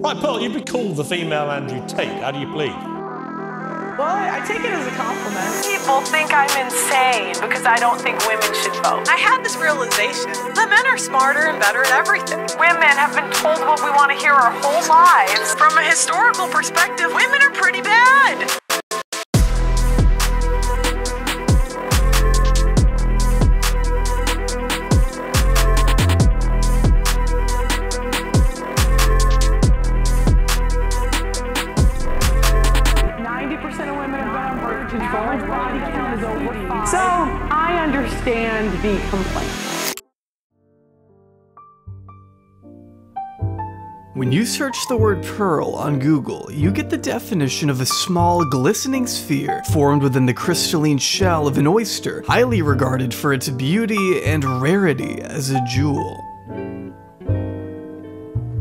Right, Pearl, you'd be called the female Andrew Tate. How do you plead? Well, I take it as a compliment. People think I'm insane because I don't think women should vote. I had this realization. The men are smarter and better at everything. Women have been told what we want to hear our whole lives. From a historical perspective, women are pretty bad. So, I understand the complaint. When you search the word pearl on Google, you get the definition of a small, glistening sphere formed within the crystalline shell of an oyster, highly regarded for its beauty and rarity as a jewel.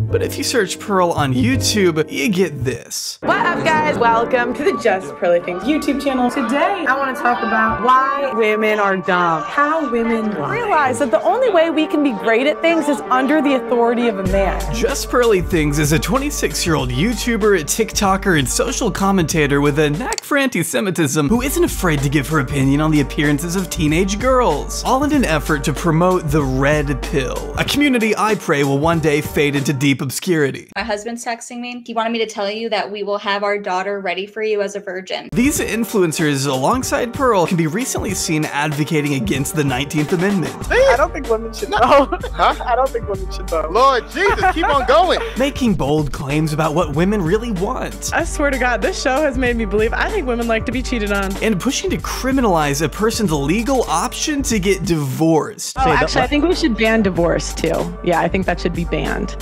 But if you search pearl on YouTube, you get this. What up, guys? Welcome to the Just Pearly Things YouTube channel. Today, I want to talk about why women are dumb, how women lie. Realize that the only way we can be great at things is under the authority of a man. JustPearlyThings is a 26-year-old YouTuber, TikToker, and social commentator with a knack for anti-Semitism who isn't afraid to give her opinion on the appearances of teenage girls, all in an effort to promote the red pill, a community I pray will one day fade into deep obscurity. My husband's texting me. He wanted me to tell you that we will have our daughter ready for you as a virgin. These influencers, alongside Pearl, can be recently seen advocating against the 19th Amendment. I don't think women should know. Huh? I don't think women should know. Lord Jesus, keep on going. Making bold claims about what women really want. I swear to God, this show has made me believe I think women like to be cheated on. And pushing to criminalize a person's legal option to get divorced. Oh, actually, I think we should ban divorce too. Yeah, I think that should be banned.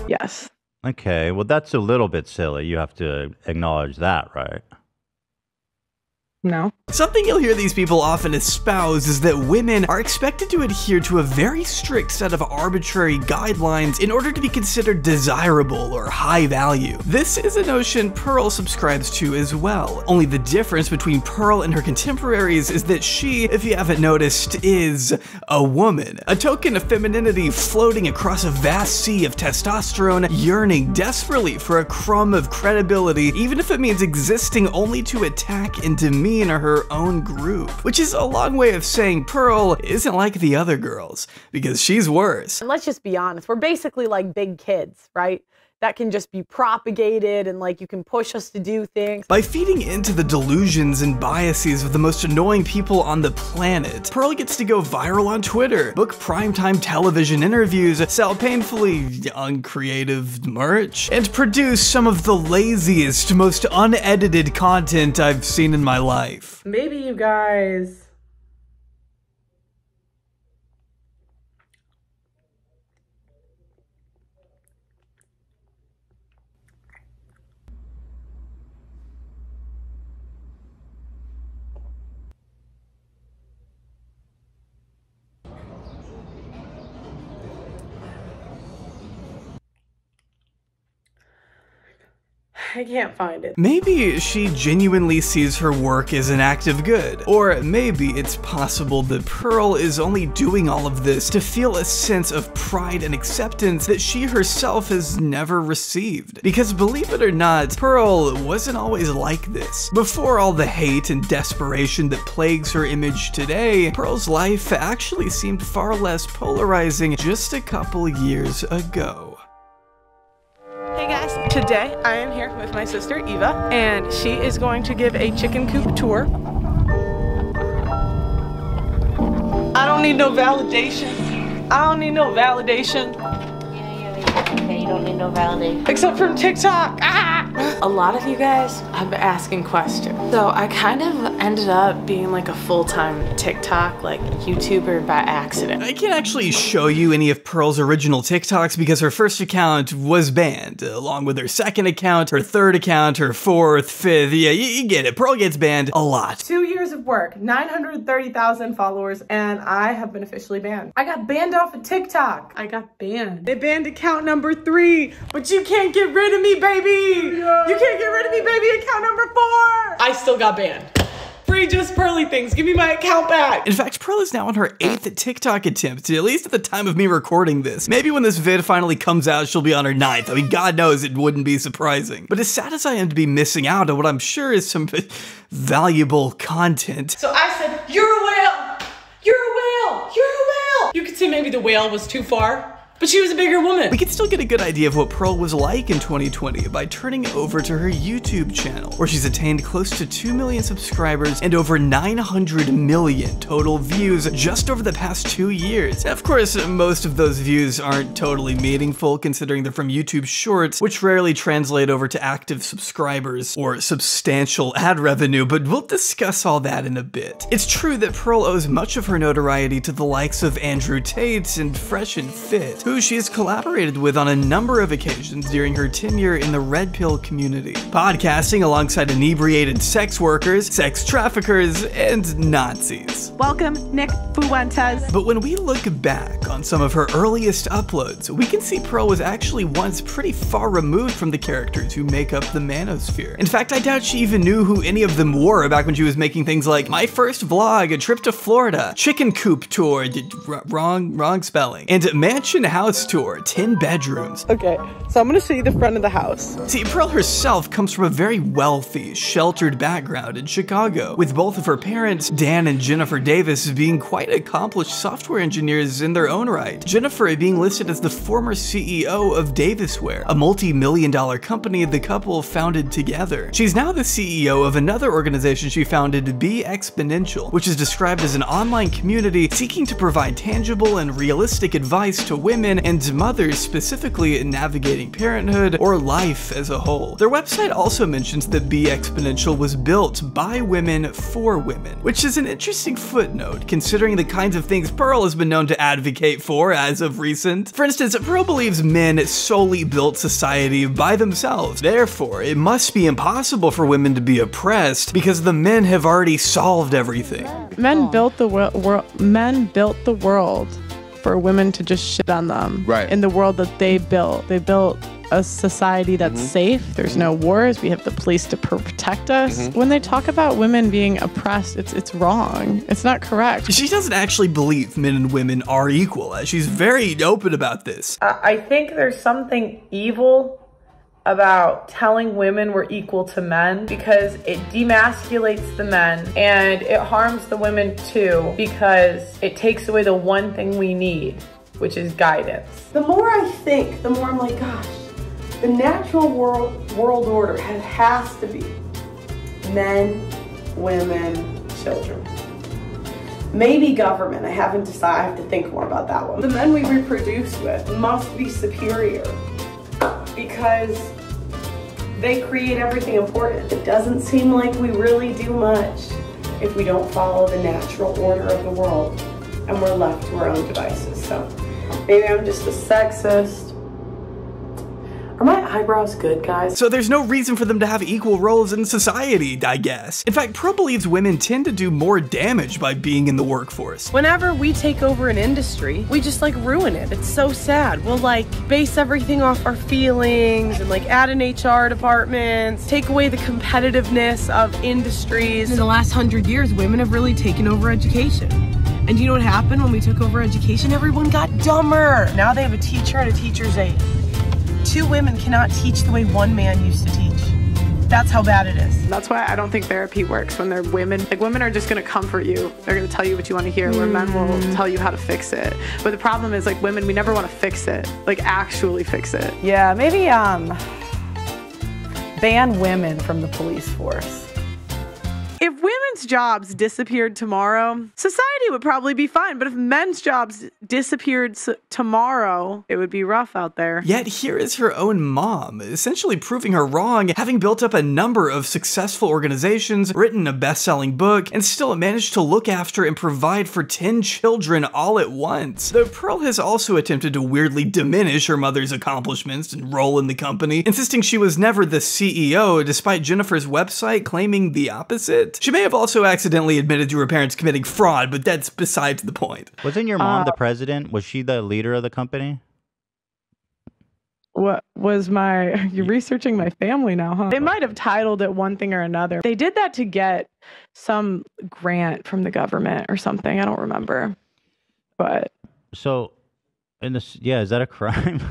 Yes. Okay, well, that's a little bit silly. You have to acknowledge that, right? No. Something you'll hear these people often espouse is that women are expected to adhere to a very strict set of arbitrary guidelines in order to be considered desirable or high value. This is a notion Pearl subscribes to as well. Only the difference between Pearl and her contemporaries is that she, if you haven't noticed, is a woman. A token of femininity floating across a vast sea of testosterone, yearning desperately for a crumb of credibility, even if it means existing only to attack and demean her own group. Which is a long way of saying Pearl isn't like the other girls, because she's worse. And let's just be honest, we're basically like big kids, right? That can just be propagated and like you can push us to do things. By feeding into the delusions and biases of the most annoying people on the planet, Pearl gets to go viral on Twitter, book primetime television interviews, sell painfully uncreative merch, and produce some of the laziest, most unedited content I've seen in my life. Maybe you guys I can't find it. Maybe she genuinely sees her work as an act of good. Or maybe it's possible that Pearl is only doing all of this to feel a sense of pride and acceptance that she herself has never received. Because believe it or not, Pearl wasn't always like this. Before all the hate and desperation that plagues her image today, Pearl's life actually seemed far less polarizing just a couple years ago. Hey guys, today I am here with my sister Eva, and she is going to give a chicken coop tour. I don't need no validation. I don't need no validation. Okay, you don't need no validation. Except from TikTok. Ah! A lot of you guys have been asking questions. So I kind of ended up being like a full-time TikTok, like YouTuber by accident. I can't actually show you any of Pearl's original TikToks because her first account was banned, along with her second account, her third account, her fourth, fifth, yeah, you get it. Pearl gets banned a lot. 2 years of work, 930,000 followers, and I have been officially banned. I got banned off of TikTok. I got banned. They banned account number 3, but you can't get rid of me, baby. You can't get rid of me, baby. Account number 4. I still got banned. Free Just Pearly Things. Give me my account back. In fact, Pearl is now on her 8th TikTok attempt, at least at the time of me recording this. Maybe when this vid finally comes out, she'll be on her 9th. I mean, God knows it wouldn't be surprising. But as sad as I am to be missing out on what I'm sure is some valuable content. So I said, you're a whale. You're a whale. You're a whale. You could say maybe the whale was too far, but she was a bigger woman. We can still get a good idea of what Pearl was like in 2020 by turning over to her YouTube channel, where she's attained close to 2 million subscribers and over 900 million total views just over the past 2 years. Of course, most of those views aren't totally meaningful considering they're from YouTube Shorts, which rarely translate over to active subscribers or substantial ad revenue, but we'll discuss all that in a bit. It's true that Pearl owes much of her notoriety to the likes of Andrew Tate and Fresh and Fit, who she has collaborated with on a number of occasions during her tenure in the Red Pill community, podcasting alongside inebriated sex workers, sex traffickers, and Nazis. Welcome, Nick Fuentes. But when we look back on some of her earliest uploads, we can see Pearl was actually once pretty far removed from the characters who make up the manosphere. In fact, I doubt she even knew who any of them were back when she was making things like My First Vlog, A Trip to Florida, Chicken Coop Tour, wrong spelling, and Mansion House Tour, 10 bedrooms. Okay, so I'm gonna show you the front of the house. See, Pearl herself comes from a very wealthy, sheltered background in Chicago, with both of her parents, Dan and Jennifer Davis, being quite accomplished software engineers in their own right. Jennifer being listed as the former CEO of Davisware, a multi-million-dollar company the couple founded together. She's now the CEO of another organization she founded, Be Exponential, which is described as an online community seeking to provide tangible and realistic advice to women and mothers specifically in navigating parenthood or life as a whole. Their website also mentions that Be Exponential was built by women for women, which is an interesting footnote considering the kinds of things Pearl has been known to advocate for as of recent. For instance, Pearl believes men solely built society by themselves. Therefore, it must be impossible for women to be oppressed because the men have already solved everything. Men built the world for women to just shit on them. Right. In the world that they built. They built a society that's safe. There's no wars. We have the police to protect us. When they talk about women being oppressed, it's wrong. It's not correct. She doesn't actually believe men and women are equal, as she's very open about this. I think there's something evil about telling women we're equal to men because it demasculates the men and it harms the women too because it takes away the one thing we need, which is guidance. The more I think, the more I'm like, gosh, the natural world order has to be men, women, children. Maybe government, I haven't decided, I have to think more about that one. The men we reproduce with must be superior because they create everything important. It doesn't seem like we really do much if we don't follow the natural order of the world and we're left to our own devices. So maybe I'm just a sexist. Are my eyebrows good, guys? So there's no reason for them to have equal roles in society, I guess. In fact, Pearl believes women tend to do more damage by being in the workforce. Whenever we take over an industry, we just like ruin it. It's so sad. We'll like base everything off our feelings and like add an HR department, take away the competitiveness of industries. In the last 100 years, women have really taken over education. And you know what happened when we took over education? Everyone got dumber. Now they have a teacher and a teacher's aide. 2 women cannot teach the way 1 man used to teach. That's how bad it is. That's why I don't think therapy works when they're women. Like, women are just gonna comfort you. They're gonna tell you what you wanna hear, where men will tell you how to fix it. But the problem is, like, women, we never wanna fix it. Like, actually fix it. Yeah, maybe ban women from the police force. If women's jobs disappeared tomorrow, society would probably be fine. But if men's jobs disappeared tomorrow, it would be rough out there. Yet here is her own mom, essentially proving her wrong, having built up a number of successful organizations, written a best-selling book, and still managed to look after and provide for 10 children all at once. Though Pearl has also attempted to weirdly diminish her mother's accomplishments and role in the company, insisting she was never the CEO, despite Jennifer's website claiming the opposite. She may have also accidentally admitted to her parents committing fraud, but that's besides the point. Wasn't your mom the president? Was she the leader of the company? What was you're researching my family now, huh? They might have titled it one thing or another. They did that to get some grant from the government or something. I don't remember. But so, is that a crime?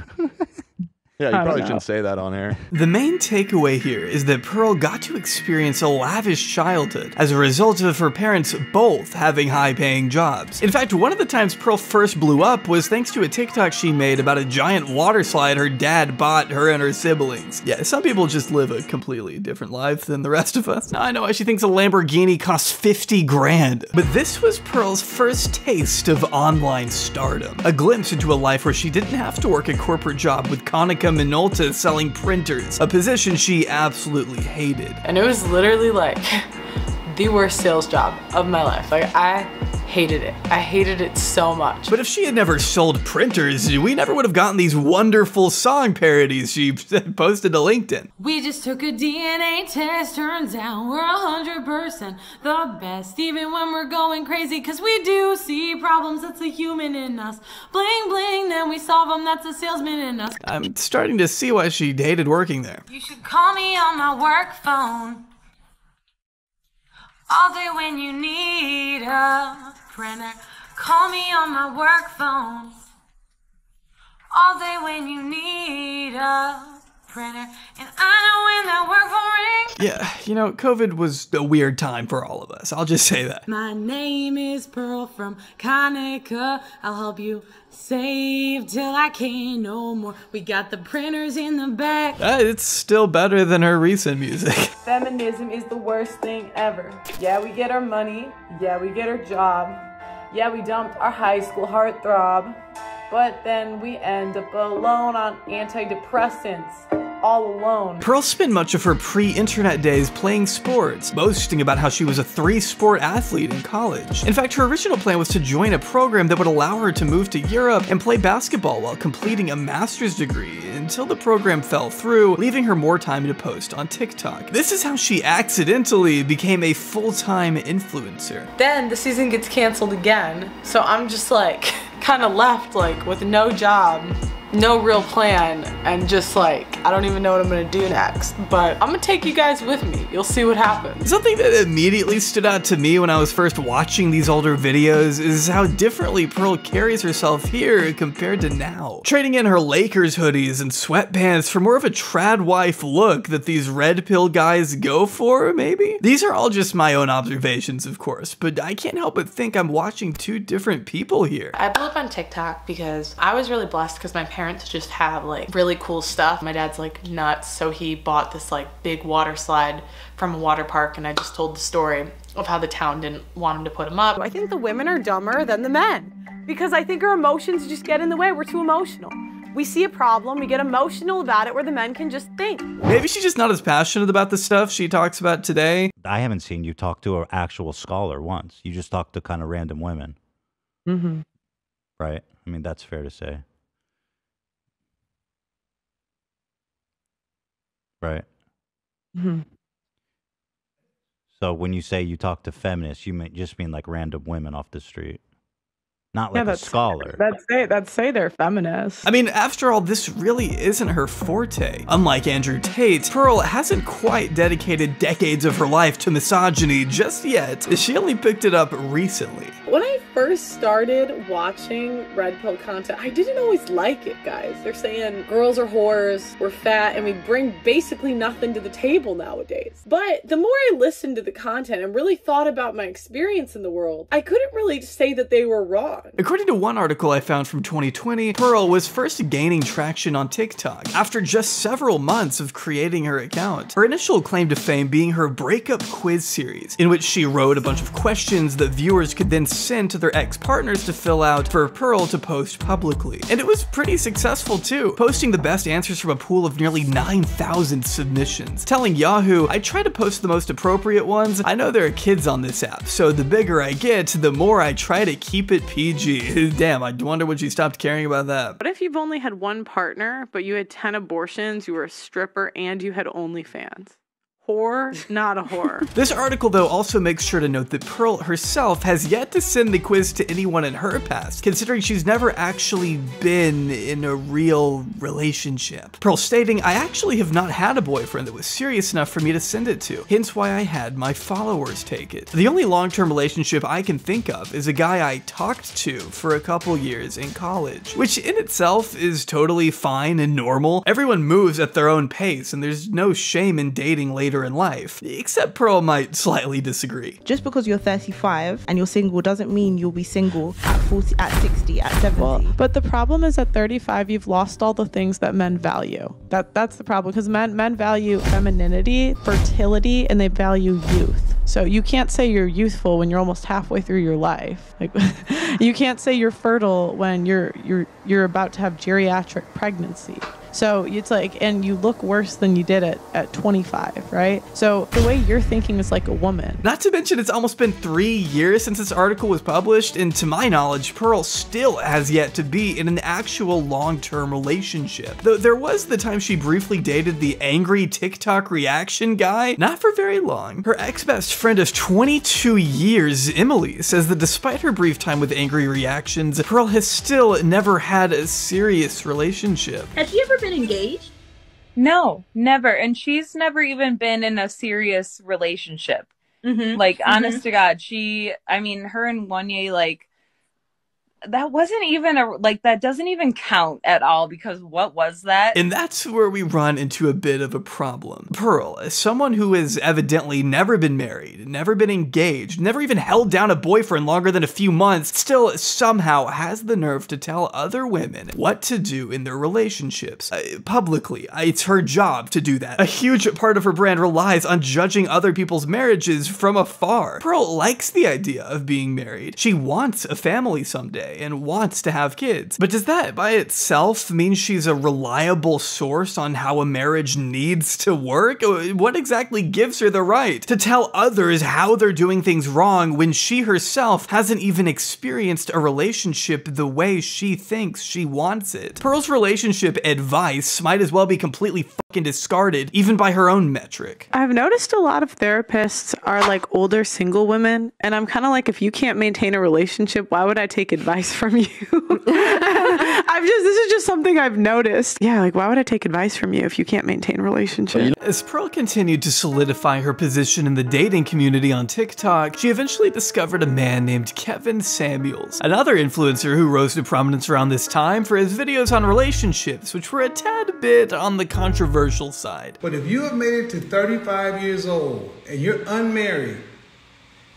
Yeah, you probably shouldn't say that on air. The main takeaway here is that Pearl got to experience a lavish childhood as a result of her parents both having high-paying jobs. In fact, one of the times Pearl first blew up was thanks to a TikTok she made about a giant water slide her dad bought her and her siblings. Yeah, some people just live a completely different life than the rest of us. Now I know why she thinks a Lamborghini costs 50 grand. But this was Pearl's first taste of online stardom. A glimpse into a life where she didn't have to work a corporate job with Konica Minolta selling printers, a position she absolutely hated. And it was literally like the worst sales job of my life. Like, I hated it. I hated it so much. But if she had never sold printers, we never would have gotten these wonderful song parodies she posted to LinkedIn. We just took a DNA test, turns out we're 100% the best, even when we're going crazy, cause we do see problems, that's a human in us. Bling bling, then we solve them, that's a salesman in us. I'm starting to see why she hated working there. You should call me on my work phone all day when you need a printer. Call me on my work phone all day when you need a printer. And I know when that work phone rings. Yeah, you know, COVID was a weird time for all of us. I'll just say that. My name is Pearl from Konica. I'll help you save till I can't no more. We got the printers in the back. It's still better than her recent music. Feminism is the worst thing ever. Yeah, we get our money. Yeah, we get our job. Yeah, we dumped our high school heartthrob. But then we end up alone on antidepressants. All alone. Pearl spent much of her pre-internet days playing sports, boasting about how she was a 3-sport athlete in college. In fact, her original plan was to join a program that would allow her to move to Europe and play basketball while completing a master's degree, until the program fell through, leaving her more time to post on TikTok. This is how she accidentally became a full-time influencer. Then the season gets canceled again, so I'm just like, kind of left like with no job, no real plan, and just like, I don't even know what I'm gonna do next, but I'm gonna take you guys with me. You'll see what happens. Something that immediately stood out to me when I was first watching these older videos is how differently Pearl carries herself here compared to now. Trading in her Lakers hoodies and sweatpants for more of a trad wife look that these red pill guys go for, maybe? These are all just my own observations, of course, but I can't help but think I'm watching two different people here. I blew up on TikTok because I was really blessed because my parents just have like really cool stuff. My dad's like nuts, so he bought this like big water slide from a water park, and I just told the story of how the town didn't want him to put him up. I think the women are dumber than the men because I think our emotions just get in the way. We're too emotional. We see a problem, we get emotional about it, where the men can just think. Maybe she's just not as passionate about the stuff she talks about today. I haven't seen you talk to an actual scholar once. You just talk to kind of random women. Mm-hmm. Right? I mean, that's fair to say. Right. Mm-hmm. So when you say you talk to feminists, you just mean like random women off the street, not like a scholar. That's say they're feminists. I mean, after all, this really isn't her forte. Unlike Andrew Tate, Pearl hasn't quite dedicated decades of her life to misogyny just yet. She only picked it up recently. When I first started watching red pill content, I didn't always like it, guys. They're saying girls are whores, we're fat, and we bring basically nothing to the table nowadays. But the more I listened to the content and really thought about my experience in the world, I couldn't really say that they were wrong. According to one article I found from 2020, Pearl was first gaining traction on TikTok after just several months of creating her account. Her initial claim to fame being her breakup quiz series, in which she wrote a bunch of questions that viewers could then send to their ex-partners to fill out for Pearl to post publicly. And it was pretty successful too, posting the best answers from a pool of nearly 9,000 submissions. Telling Yahoo, I try to post the most appropriate ones. I know there are kids on this app, so the bigger I get, the more I try to keep it PG. Damn, I wonder when she stopped caring about that. What if you've only had one partner, but you had 10 abortions, you were a stripper, and you had OnlyFans? whore, not a whore. This article, though, also makes sure to note that Pearl herself has yet to send the quiz to anyone in her past, considering she's never actually been in a real relationship. Pearl stating, "I actually have not had a boyfriend that was serious enough for me to send it to, hence why I had my followers take it. The only long-term relationship I can think of is a guy I talked to for a couple years in college," which in itself is totally fine and normal. Everyone moves at their own pace, and there's no shame in dating later in life, except Pearl might slightly disagree. Just because you're 35 and you're single doesn't mean you'll be single at 40, at 60, at 70. Well, but the problem is at 35, you've lost all the things that men value. That's the problem, because men value femininity, fertility, and they value youth. So you can't say you're youthful when you're almost halfway through your life. Like, you can't say you're fertile when you're about to have geriatric pregnancy. So it's like, and you look worse than you did at 25, right? So the way you're thinking is like a woman. Not to mention, it's almost been 3 years since this article was published, and to my knowledge, Pearl still has yet to be in an actual long-term relationship. Though there was the time she briefly dated the angry TikTok reaction guy, not for very long. Her ex-best friend of 22 years, Emily, says that despite her brief time with angry reactions, Pearl has still never had a serious relationship. Has she ever been engaged? No, never. And she's never even been in a serious relationship. Like, honest to God, her and Wanye, like, that wasn't even that doesn't even count at all, because what was that? And that's where we run into a bit of a problem. Pearl, as someone who has evidently never been married, never been engaged, never even held down a boyfriend longer than a few months, still somehow has the nerve to tell other women what to do in their relationships. Publicly, it's her job to do that. A huge part of her brand relies on judging other people's marriages from afar. Pearl likes the idea of being married. She wants a family someday and wants to have kids. But does that by itself mean she's a reliable source on how a marriage needs to work? What exactly gives her the right to tell others how they're doing things wrong when she herself hasn't even experienced a relationship the way she thinks she wants it? Pearl's relationship advice might as well be completely fucking discarded, even by her own metric. I've noticed a lot of therapists are like older single women, and I'm kind of like, if you can't maintain a relationship, why would I take advice from you? This is just something I've noticed. Yeah, like, why would I take advice from you if you can't maintain a relationship? As Pearl continued to solidify her position in the dating community on TikTok, she eventually discovered a man named Kevin Samuels, another influencer who rose to prominence around this time for his videos on relationships, which were a tad bit on the controversial side. But if you have made it to 35 years old and you're unmarried,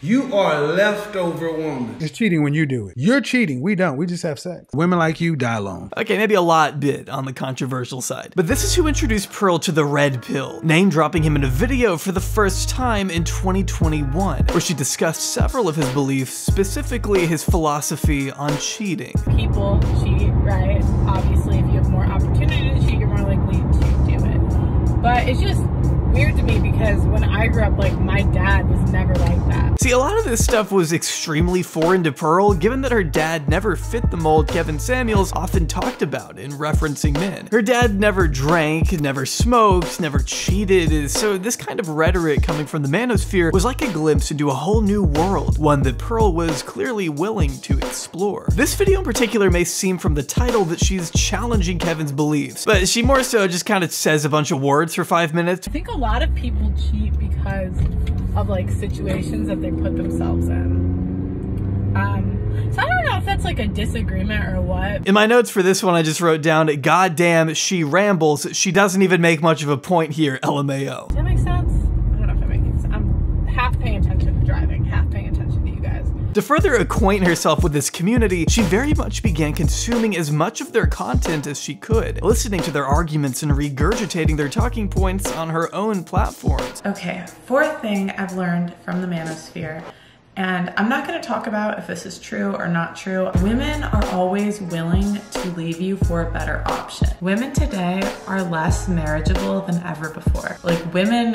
you are a leftover woman. It's cheating when you do it. You're cheating. We don't. We just have sex. Women like you die alone. Okay, maybe a bit on the controversial side. But this is who introduced Pearl to the red pill, name dropping him in a video for the first time in 2021, where she discussed several of his beliefs, specifically his philosophy on cheating. People cheat, right? Obviously, if you have more opportunity to cheat, you're more likely to do it. But it's just weird to me because when I grew up, like, my dad was never like that. See, a lot of this stuff was extremely foreign to Pearl, given that her dad never fit the mold Kevin Samuels often talked about in referencing men. Her dad never drank, never smoked, never cheated, so this kind of rhetoric coming from the manosphere was like a glimpse into a whole new world, one that Pearl was clearly willing to explore. This video in particular may seem from the title that she's challenging Kevin's beliefs, but she more so just kind of says a bunch of words for 5 minutes. I think a lot of people cheat because of like situations that they put themselves in. So I don't know if that's like a disagreement or what. In my notes for this one, I just wrote down, "Goddamn, she rambles. She doesn't even make much of a point here, LMAO." Does that make sense? I don't know if it makes sense. I'm half paying attention to driving, half paying attention to you guys. To further acquaint herself with this community, she very much began consuming as much of their content as she could, listening to their arguments and regurgitating their talking points on her own platforms. Okay, fourth thing I've learned from the manosphere And I'm not gonna talk about if this is true or not true. Women are always willing to leave you for a better option. Women today are less marriageable than ever before. Like, women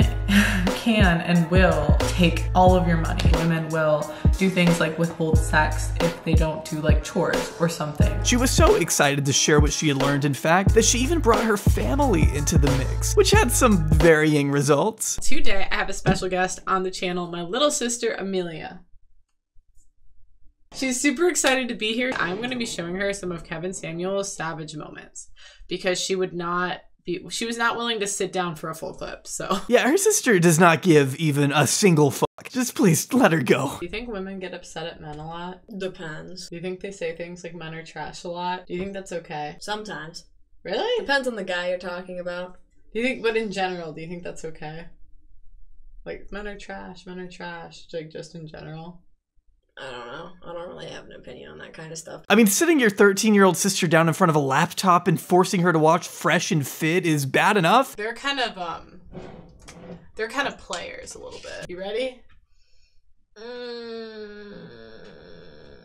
can and will take all of your money. Women will do things like withhold sex if they don't do like chores or something. She was so excited to share what she had learned, in fact, that she even brought her family into the mix, which had some varying results. Today, I have a special guest on the channel, my little sister, Amelia. She's super excited to be here. I'm going to be showing her some of Kevin Samuel's savage moments because she was not willing to sit down for a full clip, so. Yeah, her sister does not give even a single fuck. Just please let her go. Do you think women get upset at men a lot? Depends. Do you think they say things like men are trash a lot? Do you think that's okay? Sometimes. Really? Depends on the guy you're talking about. Do you think, but in general, do you think that's okay? Like, men are trash, like just in general? I don't know. I don't really have an opinion on that kind of stuff. I mean, sitting your 13-year-old sister down in front of a laptop and forcing her to watch Fresh and Fit is bad enough. They're kind of players a little bit. You ready?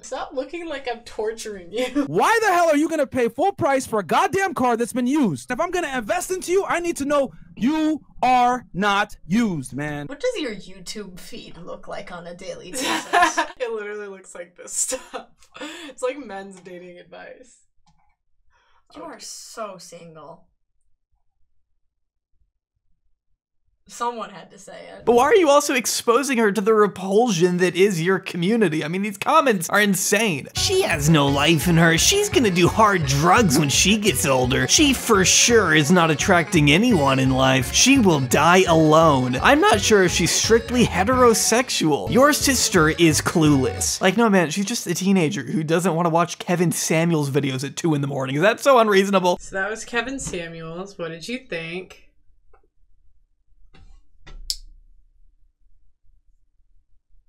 Stop looking like I'm torturing you. Why the hell are you gonna pay full price for a goddamn car that's been used? If I'm gonna invest into you, I need to know you are not used, man. What does your YouTube feed look like on a daily basis? It literally looks like this stuff. It's like men's dating advice. You are so single. Someone had to say it. But why are you also exposing her to the repulsion that is your community? I mean, these comments are insane. She has no life in her. She's gonna do hard drugs when she gets older. She for sure is not attracting anyone in life. She will die alone. I'm not sure if she's strictly heterosexual. Your sister is clueless. Like, no man, she's just a teenager who doesn't want to watch Kevin Samuel's videos at 2 in the morning. Is that so unreasonable? So that was Kevin Samuel's. What did you think?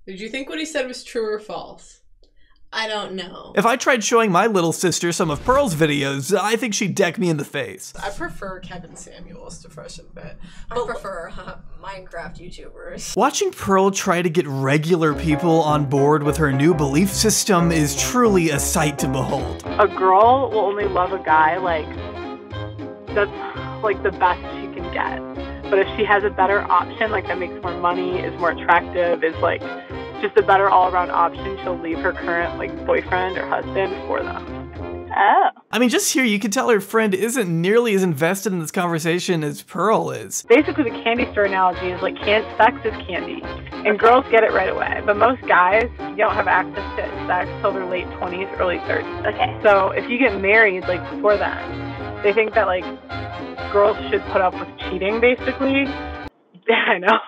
Did you think what he said was true or false? I don't know. If I tried showing my little sister some of Pearl's videos, I think she'd deck me in the face. I prefer Kevin Samuel's to Fresh and Fit. I prefer Minecraft YouTubers. Watching Pearl try to get regular people on board with her new belief system is truly a sight to behold. A girl will only love a guy that's like the best she can get. But if she has a better option, like that makes more money, is more attractive, is like just a better all-around option, she'll leave her current like boyfriend or husband for them. Oh. I mean, just here you can tell her friend isn't nearly as invested in this conversation as Pearl is. Basically, the candy store analogy is like sex is candy, and girls get it right away. But most guys don't have access to sex till their late 20s, early 30s. Okay. So if you get married like before then, they think that like girls should put up with cheating, basically. I know.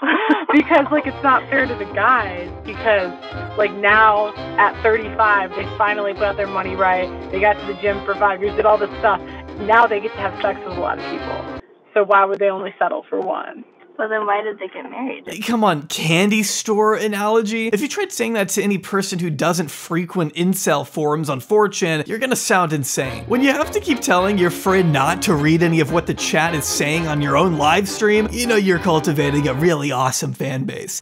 Because like it's not fair to the guys, because like now at 35 they finally put out their money right, they got to the gym for 5 years, did all this stuff, now they get to have sex with a lot of people. So why would they only settle for one? Well, then why did they get married? Come on, candy store analogy? If you tried saying that to any person who doesn't frequent incel forums on 4chan, you're gonna sound insane. When you have to keep telling your friend not to read any of what the chat is saying on your own live stream, you know you're cultivating a really awesome fan base.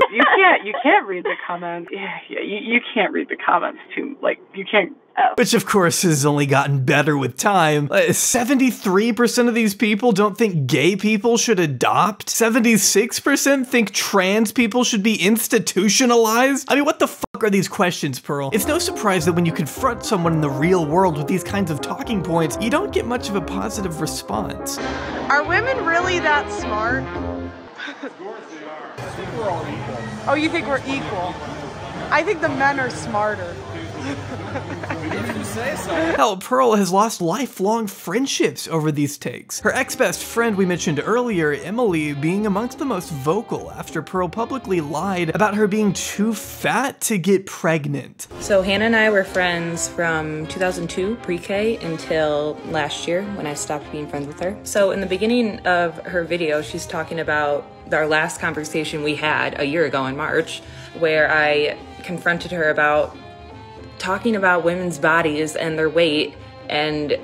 You can't read the comments. You can't read the comments too. Like, you can't. Oh. Which of course has only gotten better with time. 73% of these people don't think gay people should adopt. 76% think trans people should be institutionalized. I mean, what the fuck are these questions, Pearl? It's no surprise that when you confront someone in the real world with these kinds of talking points, you don't get much of a positive response. Are women really that smart? I think we're all equal. Oh, you think we're equal? I think the men are smarter. If you say so. Hell, Pearl has lost lifelong friendships over these takes. Her ex-best friend we mentioned earlier, Emily, being amongst the most vocal after Pearl publicly lied about her being too fat to get pregnant. So Hannah and I were friends from 2002, pre-K, until last year when I stopped being friends with her. So in the beginning of her video, she's talking about our last conversation we had a year ago in March, where I confronted her about talking about women's bodies and their weight and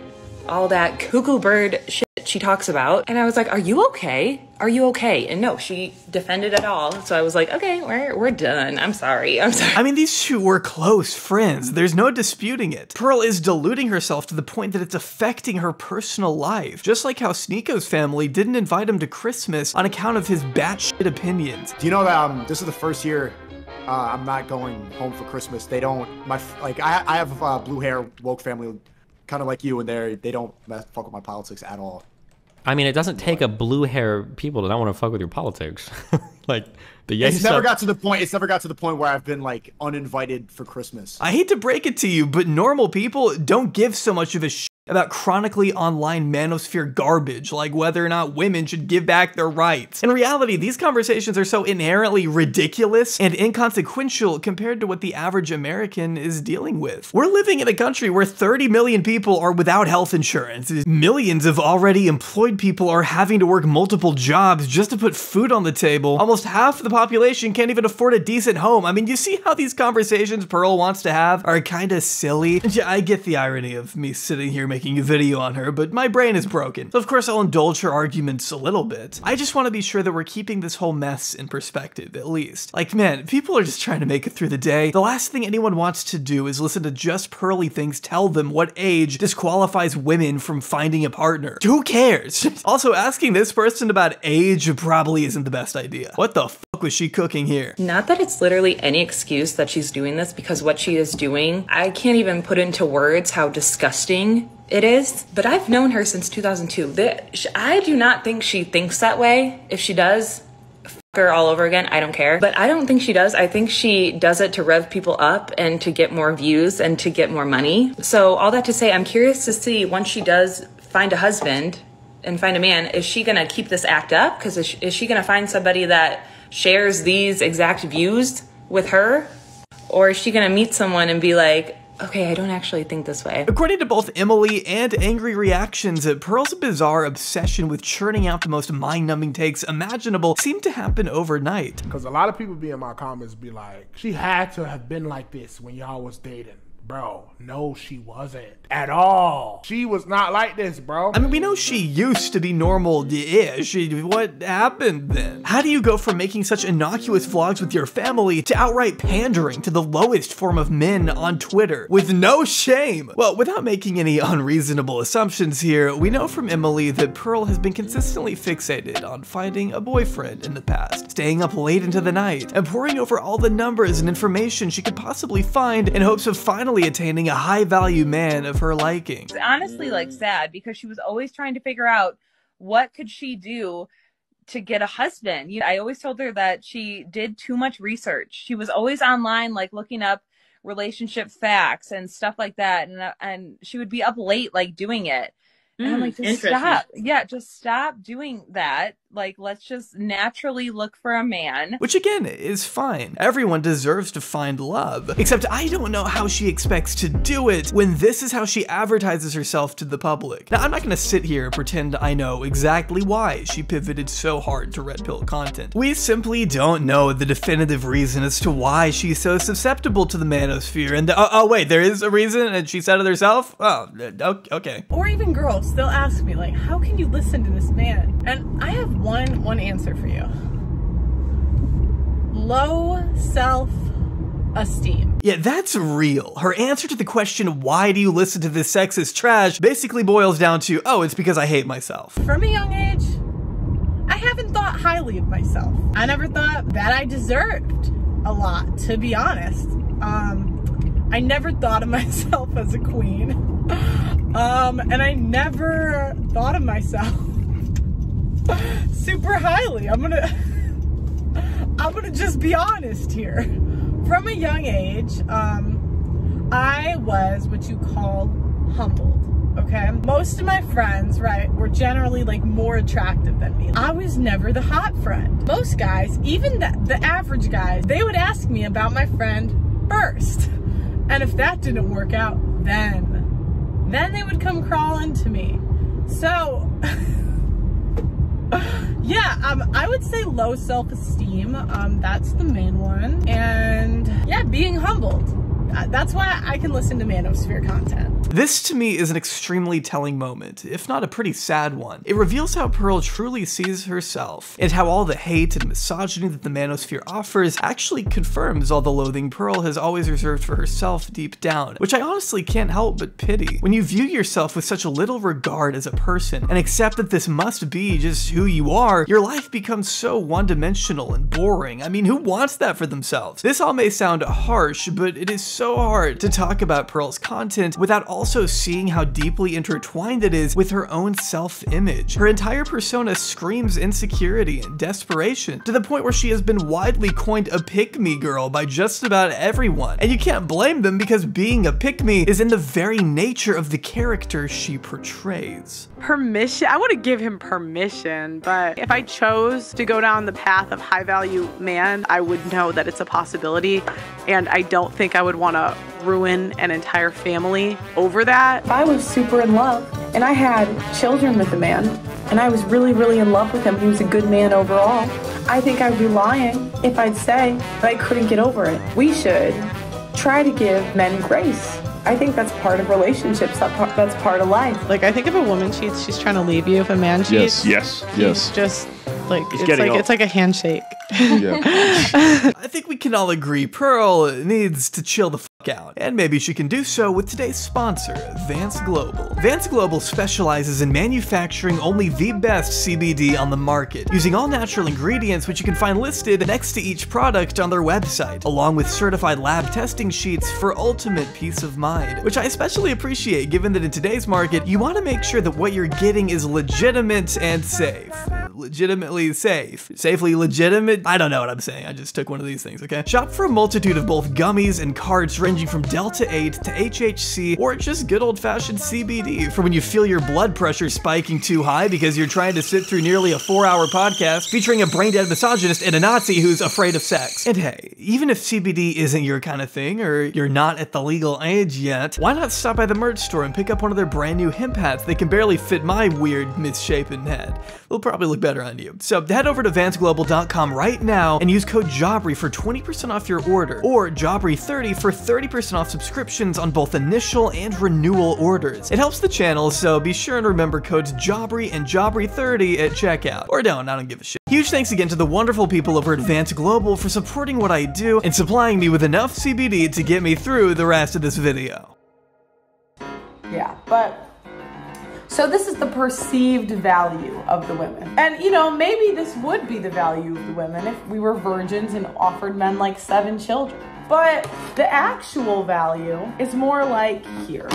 all that cuckoo bird shit she talks about. And I was like, are you okay? Are you okay? And no, she defended it all. So I was like, okay, we're done. I'm sorry. I mean, these two were close friends. There's no disputing it. Pearl is deluding herself to the point that it's affecting her personal life. Just like how Sneako's family didn't invite him to Christmas on account of his batshit opinions. Do you know that this is the first year I'm not going home for Christmas? They don't, I have a blue hair woke family, kind of like you, and they don't fuck with my politics at all. I mean, it doesn't take a blue hair people to not want to fuck with your politics. Like the It's never got to the point. It's never got to the point where I've been like uninvited for Christmas. I hate to break it to you, but normal people don't give so much of a shit about chronically online manosphere garbage, like whether or not women should give back their rights. In reality, these conversations are so inherently ridiculous and inconsequential compared to what the average American is dealing with. We're living in a country where 30 million people are without health insurance. Millions of already employed people are having to work multiple jobs just to put food on the table. Almost half the population can't even afford a decent home. I mean, you see how these conversations Pearl wants to have are kind of silly? Yeah, I get the irony of me sitting here making a video on her, but my brain is broken. So of course I'll indulge her arguments a little bit. I just want to be sure that we're keeping this whole mess in perspective, at least. Like, man, people are just trying to make it through the day. The last thing anyone wants to do is listen to JustPearlyThings tell them what age disqualifies women from finding a partner. Who cares? Also, asking this person about age probably isn't the best idea. What the fuck was she cooking here? Not that it's literally any excuse that she's doing this, because what she is doing, I can't even put into words how disgusting it is. But I've known her since 2002. I do not think she thinks that way. If she does, fuck her all over again. I don't care. But I don't think she does. I think she does it to rev people up and to get more views and to get more money. So all that to say, I'm curious to see once she does find a husband and find a man, is she gonna keep this act up? Because is she gonna find somebody that shares these exact views with her? Or is she gonna meet someone and be like, okay, I don't actually think this way. According to both Emily and Angry Reactions, Pearl's bizarre obsession with churning out the most mind-numbing takes imaginable seemed to happen overnight. Because a lot of people be in my comments be like, she had to have been like this when y'all was dating. Bro, no, she wasn't at all. She was not like this, bro. I mean, we know she used to be normal-ish. What happened then? How do you go from making such innocuous vlogs with your family to outright pandering to the lowest form of men on Twitter with no shame? Well, without making any unreasonable assumptions here, we know from Emily that Pearl has been consistently fixated on finding a boyfriend in the past, staying up late into the night, and poring over all the numbers and information she could possibly find in hopes of finally attaining a high-value man of her liking. It's honestly like sad because she was always trying to figure out what could she do to get a husband. I always told her that she did too much research. She was always online, like looking up relationship facts and stuff like that, and she would be up late like doing it. And I'm like, just stop. Yeah, just stop doing that. Like, let's just naturally look for a man. Which again, is fine. Everyone deserves to find love. Except I don't know how she expects to do it when this is how she advertises herself to the public. Now, I'm not gonna sit here and pretend I know exactly why she pivoted so hard to red pill content. We simply don't know the definitive reason as to why she's so susceptible to the manosphere. And oh wait, there is a reason and she said it herself? Oh, okay. Or even girls still ask me, like, how can you listen to this man? And I have one answer for you. Low self-esteem. Yeah, that's real. Her answer to the question, why do you listen to this sexist trash, basically boils down to, oh, it's because I hate myself. From a young age, I haven't thought highly of myself. I never thought that I deserved a lot, to be honest. I never thought of myself as a queen. And I never thought of myself super highly. I'm gonna just be honest here. From a young age, I was what you call humbled, okay? Most of my friends, right, were generally like more attractive than me. I was never the hot friend. Most guys, even the average guys, they would ask me about my friend first. And if that didn't work out, then they would come crawling to me. So, yeah, I would say low self-esteem. That's the main one. And yeah, being humbled. That's why I can listen to manosphere content. This to me is an extremely telling moment, if not a pretty sad one. It reveals how Pearl truly sees herself, and how all the hate and misogyny that the manosphere offers actually confirms all the loathing Pearl has always reserved for herself deep down, which I honestly can't help but pity. When you view yourself with such a little regard as a person, and accept that this must be just who you are, your life becomes so one-dimensional and boring. I mean, who wants that for themselves? This all may sound harsh, but it is so hard to talk about Pearl's content without also seeing how deeply intertwined it is with her own self-image. Her entire persona screams insecurity and desperation, to the point where she has been widely coined a pick-me girl by just about everyone. And you can't blame them, because being a pick-me is in the very nature of the character she portrays. Permission? I want to give him permission, but if I chose to go down the path of high-value man, I would know that it's a possibility, and I don't think I would want to ruin an entire family over that. If I was super in love and I had children with a man and I was really, really in love with him, he was a good man overall, I think I'd be lying if I'd say that I couldn't get over it. We should try to give men grace. I think that's part of relationships. That's part of life. Like, I think if a woman cheats, she's trying to leave you. If a man cheats, yes. just like it's like a handshake. Yeah. I think we can all agree Pearl needs to chill the fuck out, and maybe she can do so with today's sponsor, Vance Global. Vance Global specializes in manufacturing only the best CBD on the market, using all natural ingredients which you can find listed next to each product on their website, along with certified lab testing sheets for ultimate peace of mind, which I especially appreciate given that in today's market, you want to make sure that what you're getting is legitimate and safe. Legitimately safe. Safely legitimate? I don't know what I'm saying. I just took one of these things, okay? Shop for a multitude of both gummies and carts ranging from Delta 8 to HHC, or just good old-fashioned CBD for when you feel your blood pressure spiking too high because you're trying to sit through nearly a 4-hour podcast featuring a brain-dead misogynist and a Nazi who's afraid of sex. And hey, even if CBD isn't your kind of thing, or you're not at the legal age yet, why not stop by the merch store and pick up one of their brand new hemp hats that can barely fit my weird, misshapen head. They'll probably look better on you. So head over to vanceglobal.com right now and use code JAWBRY for 20% off your order, or JAWBRY30 for 30% off subscriptions on both initial and renewal orders. It helps the channel, so be sure and remember codes JAWBRY and JAWBRY30 at checkout. Or don't, I don't give a shit. Huge thanks again to the wonderful people over at Vance Global for supporting what I do and supplying me with enough CBD to get me through the rest of this video. Yeah, but so this is the perceived value of the women. And you know, maybe this would be the value of the women if we were virgins and offered men like 7 children. But the actual value is more like here.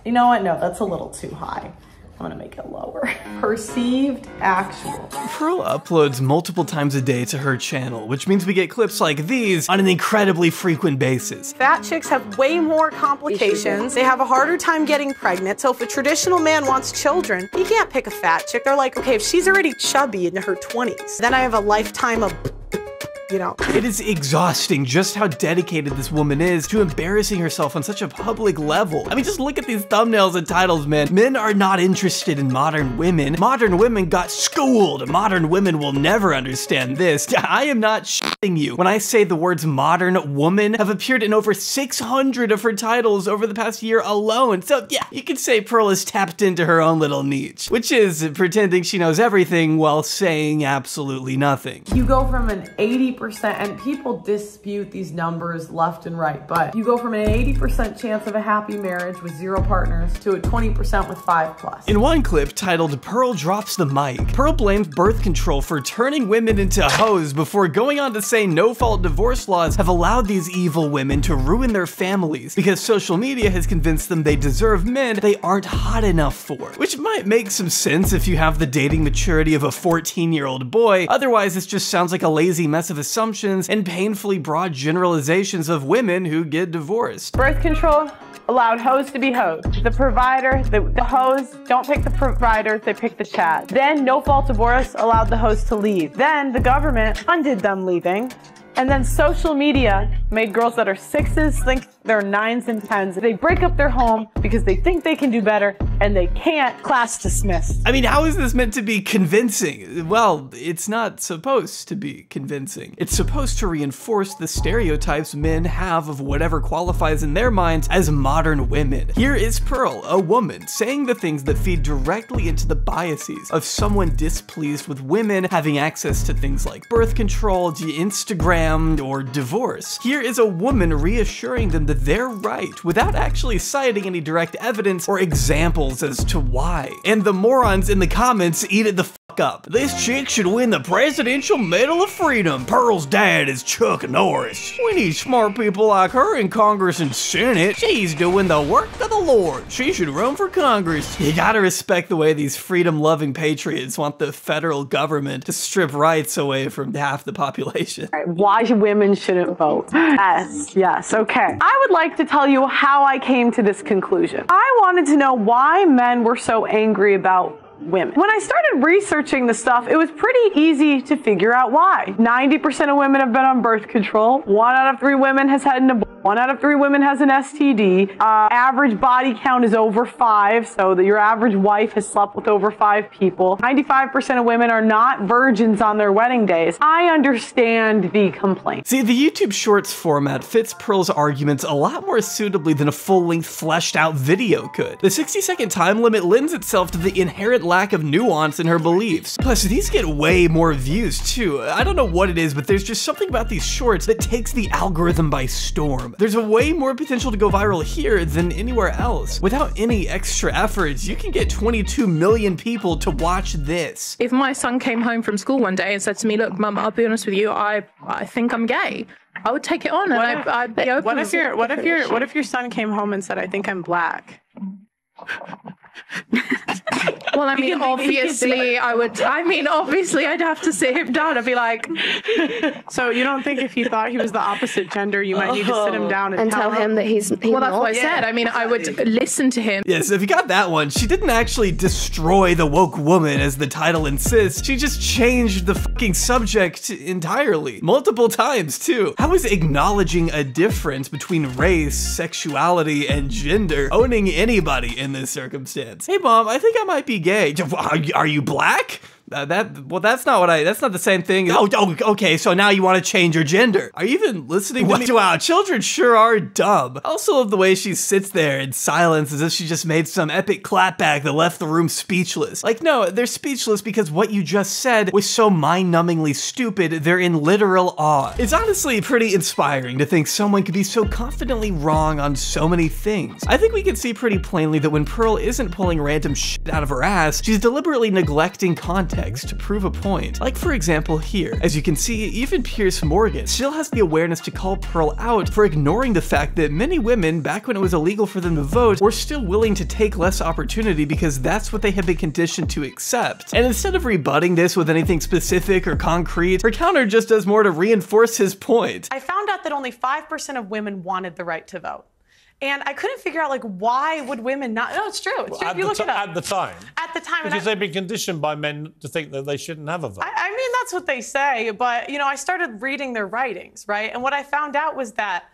You know what? No, that's a little too high. I'm gonna make it lower. Perceived actual. Pearl uploads multiple times a day to her channel, which means we get clips like these on an incredibly frequent basis. Fat chicks have way more complications. They have a harder time getting pregnant. So if a traditional man wants children, he can't pick a fat chick. They're like, okay, if she's already chubby in her 20s, then I have a lifetime of, you know. It is exhausting just how dedicated this woman is to embarrassing herself on such a public level. I mean, just look at these thumbnails and titles, man. Men are not interested in modern women. Modern women got schooled. Modern women will never understand this. I am not shitting you when I say the words modern woman have appeared in over 600 of her titles over the past year alone. So yeah, you could say Pearl has tapped into her own little niche, which is pretending she knows everything while saying absolutely nothing. You go from an 80%, and people dispute these numbers left and right, but you go from an 80% chance of a happy marriage with 0 partners to a 20% with 5+. In one clip titled Pearl Drops the Mic, Pearl blamed birth control for turning women into hoes before going on to say no-fault divorce laws have allowed these evil women to ruin their families because social media has convinced them they deserve men they aren't hot enough for. Which might make some sense if you have the dating maturity of a 14-year-old boy, otherwise this just sounds like a lazy mess of assumptions and painfully broad generalizations of women who get divorced. Birth control allowed hoes to be hoes. The provider, the hoes don't pick the provider, they pick the Chad. Then no-fault divorce allowed the hoes to leave. Then the government funded them leaving. And then social media made girls that are 6s think They're 9s and 10s. They break up their home because they think they can do better and they can't. Class dismissed. I mean, how is this meant to be convincing? Well, it's not supposed to be convincing. It's supposed to reinforce the stereotypes men have of whatever qualifies in their minds as modern women. Here is Pearl, a woman, saying the things that feed directly into the biases of someone displeased with women having access to things like birth control, Instagram, or divorce. Here is a woman reassuring them that they're right without actually citing any direct evidence or examples as to why. And the morons in the comments eat it the fuck up. This chick should win the Presidential Medal of Freedom. Pearl's dad is Chuck Norris. We need smart people like her in Congress and Senate. She's doing the work of the Lord. She should run for Congress. You gotta respect the way these freedom-loving patriots want the federal government to strip rights away from half the population. Why women shouldn't vote. Yes, okay. I would like to tell you how I came to this conclusion. I wanted to know why men were so angry about women. When I started researching the stuff, it was pretty easy to figure out why. 90% of women have been on birth control. 1 out of 3 women has had an abortion. 1 out of 3 women has an STD. Average body count is over 5, so that your average wife has slept with over 5 people. 95% of women are not virgins on their wedding days. I understand the complaint. See, the YouTube Shorts format fits Pearl's arguments a lot more suitably than a full-length, fleshed-out video could. The 60-second time limit lends itself to the inherent lack of nuance in her beliefs. Plus, these get way more views, too. I don't know what it is, but there's just something about these shorts that takes the algorithm by storm. There's a way more potential to go viral here than anywhere else. Without any extra efforts, you can get 22 million people to watch this. If my son came home from school one day and said to me, look, Mum, I'll be honest with you, I think I'm gay, I would take it on and I'd be open. What if your son came home and said, I think I'm black? Well, I mean, obviously, obviously, I'd have to sit him down and be like. So you don't think if he thought he was the opposite gender, you might need to sit him down and tell him that he's well, that's what I said. I mean, I would listen to him. Yeah, so if you got that one, she didn't actually destroy the woke woman as the title insists. She just changed the fucking subject entirely. Multiple times, too. How is acknowledging a difference between race, sexuality, and gender owning anybody in this circumstance? Hey, Mom, I think I might be gay. Are you black? That's not the same thing. Oh, okay, so now you want to change your gender. Are you even listening to me? Wow, children sure are dumb. I also love the way she sits there in silence as if she just made some epic clapback that left the room speechless. Like, no, they're speechless because what you just said was so mind-numbingly stupid, they're in literal awe. It's honestly pretty inspiring to think someone could be so confidently wrong on so many things. I think we can see pretty plainly that when Pearl isn't pulling random shit out of her ass, she's deliberately neglecting context to prove a point. Like, for example, here. As you can see, even Piers Morgan still has the awareness to call Pearl out for ignoring the fact that many women, back when it was illegal for them to vote, were still willing to take less opportunity because that's what they had been conditioned to accept. And instead of rebutting this with anything specific or concrete, her counter just does more to reinforce his point. I found out that only 5% of women wanted the right to vote. And I couldn't figure out, like, why would women not? No, it's true. It's true. You look it up. At the time. At the time. Because they've been conditioned by men to think that they shouldn't have a vote. I mean, that's what they say. But, you know, I started reading their writings, right? And what I found out was that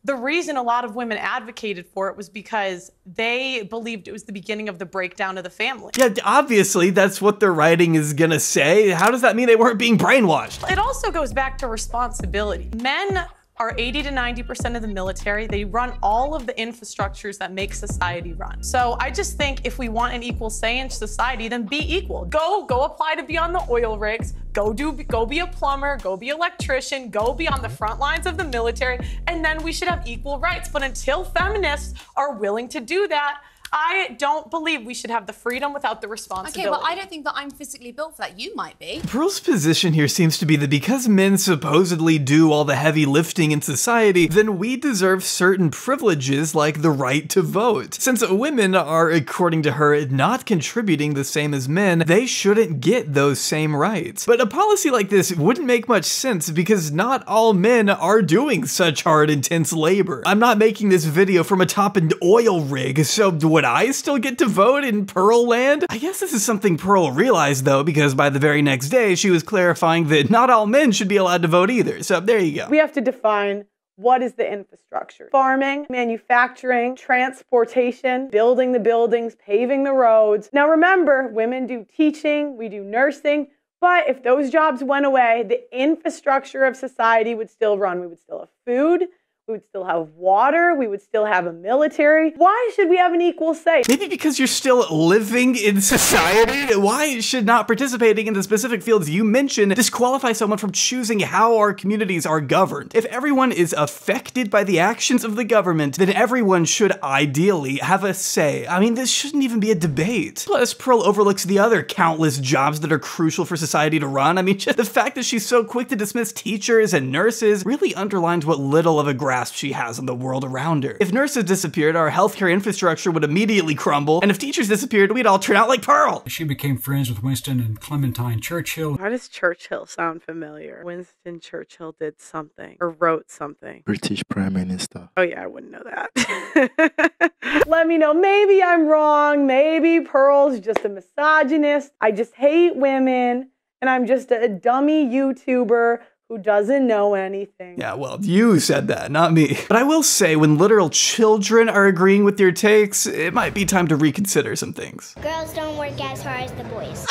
the reason a lot of women advocated for it was because they believed it was the beginning of the breakdown of the family. Yeah, obviously, that's what their writing is gonna say. How does that mean they weren't being brainwashed? It also goes back to responsibility. Men are 80 to 90% of the military. They run all of the infrastructures that make society run. So I just think if we want an equal say in society, then be equal. Go apply to be on the oil rigs. Go be a plumber. Go be an electrician. Go be on the front lines of the military. And then we should have equal rights. But until feminists are willing to do that, I don't believe we should have the freedom without the responsibility. Okay, well, I don't think that I'm physically built for that. You might be. Pearl's position here seems to be that because men supposedly do all the heavy lifting in society, then we deserve certain privileges like the right to vote. Since women are, according to her, not contributing the same as men, they shouldn't get those same rights. But a policy like this wouldn't make much sense because not all men are doing such hard, intense labor. I'm not making this video from atop an oil rig, so would I still get to vote in Pearl land? I guess this is something Pearl realized though, because by the very next day, she was clarifying that not all men should be allowed to vote either. So there you go. We have to define What is the infrastructure? Farming, manufacturing, transportation, building the buildings, paving the roads. Now remember, women do teaching, we do nursing, but if those jobs went away, the infrastructure of society would still run. We would still have food, we would still have water, we would still have a military. Why should we have an equal say? Maybe because you're still living in society? Why should not participating in the specific fields you mentioned disqualify someone from choosing how our communities are governed? If everyone is affected by the actions of the government, then everyone should ideally have a say. I mean, this shouldn't even be a debate. Plus, Pearl overlooks the other countless jobs that are crucial for society to run. I mean, just the fact that she's so quick to dismiss teachers and nurses really underlines what little of a grasp she has on the world around her. If nurses disappeared, our healthcare infrastructure would immediately crumble, and if teachers disappeared, we'd all turn out like Pearl. She became friends with Winston and Clementine Churchill. Why does Churchill sound familiar? Winston Churchill did something or wrote something. British Prime Minister. Oh yeah, I wouldn't know that. Let me know. Maybe I'm wrong. Maybe Pearl's just a misogynist. I just hate women, and I'm just a dummy YouTuber who doesn't know anything. Yeah, well, you said that, not me. But I will say, when literal children are agreeing with your takes, it might be time to reconsider some things. Girls don't work as hard as the boys.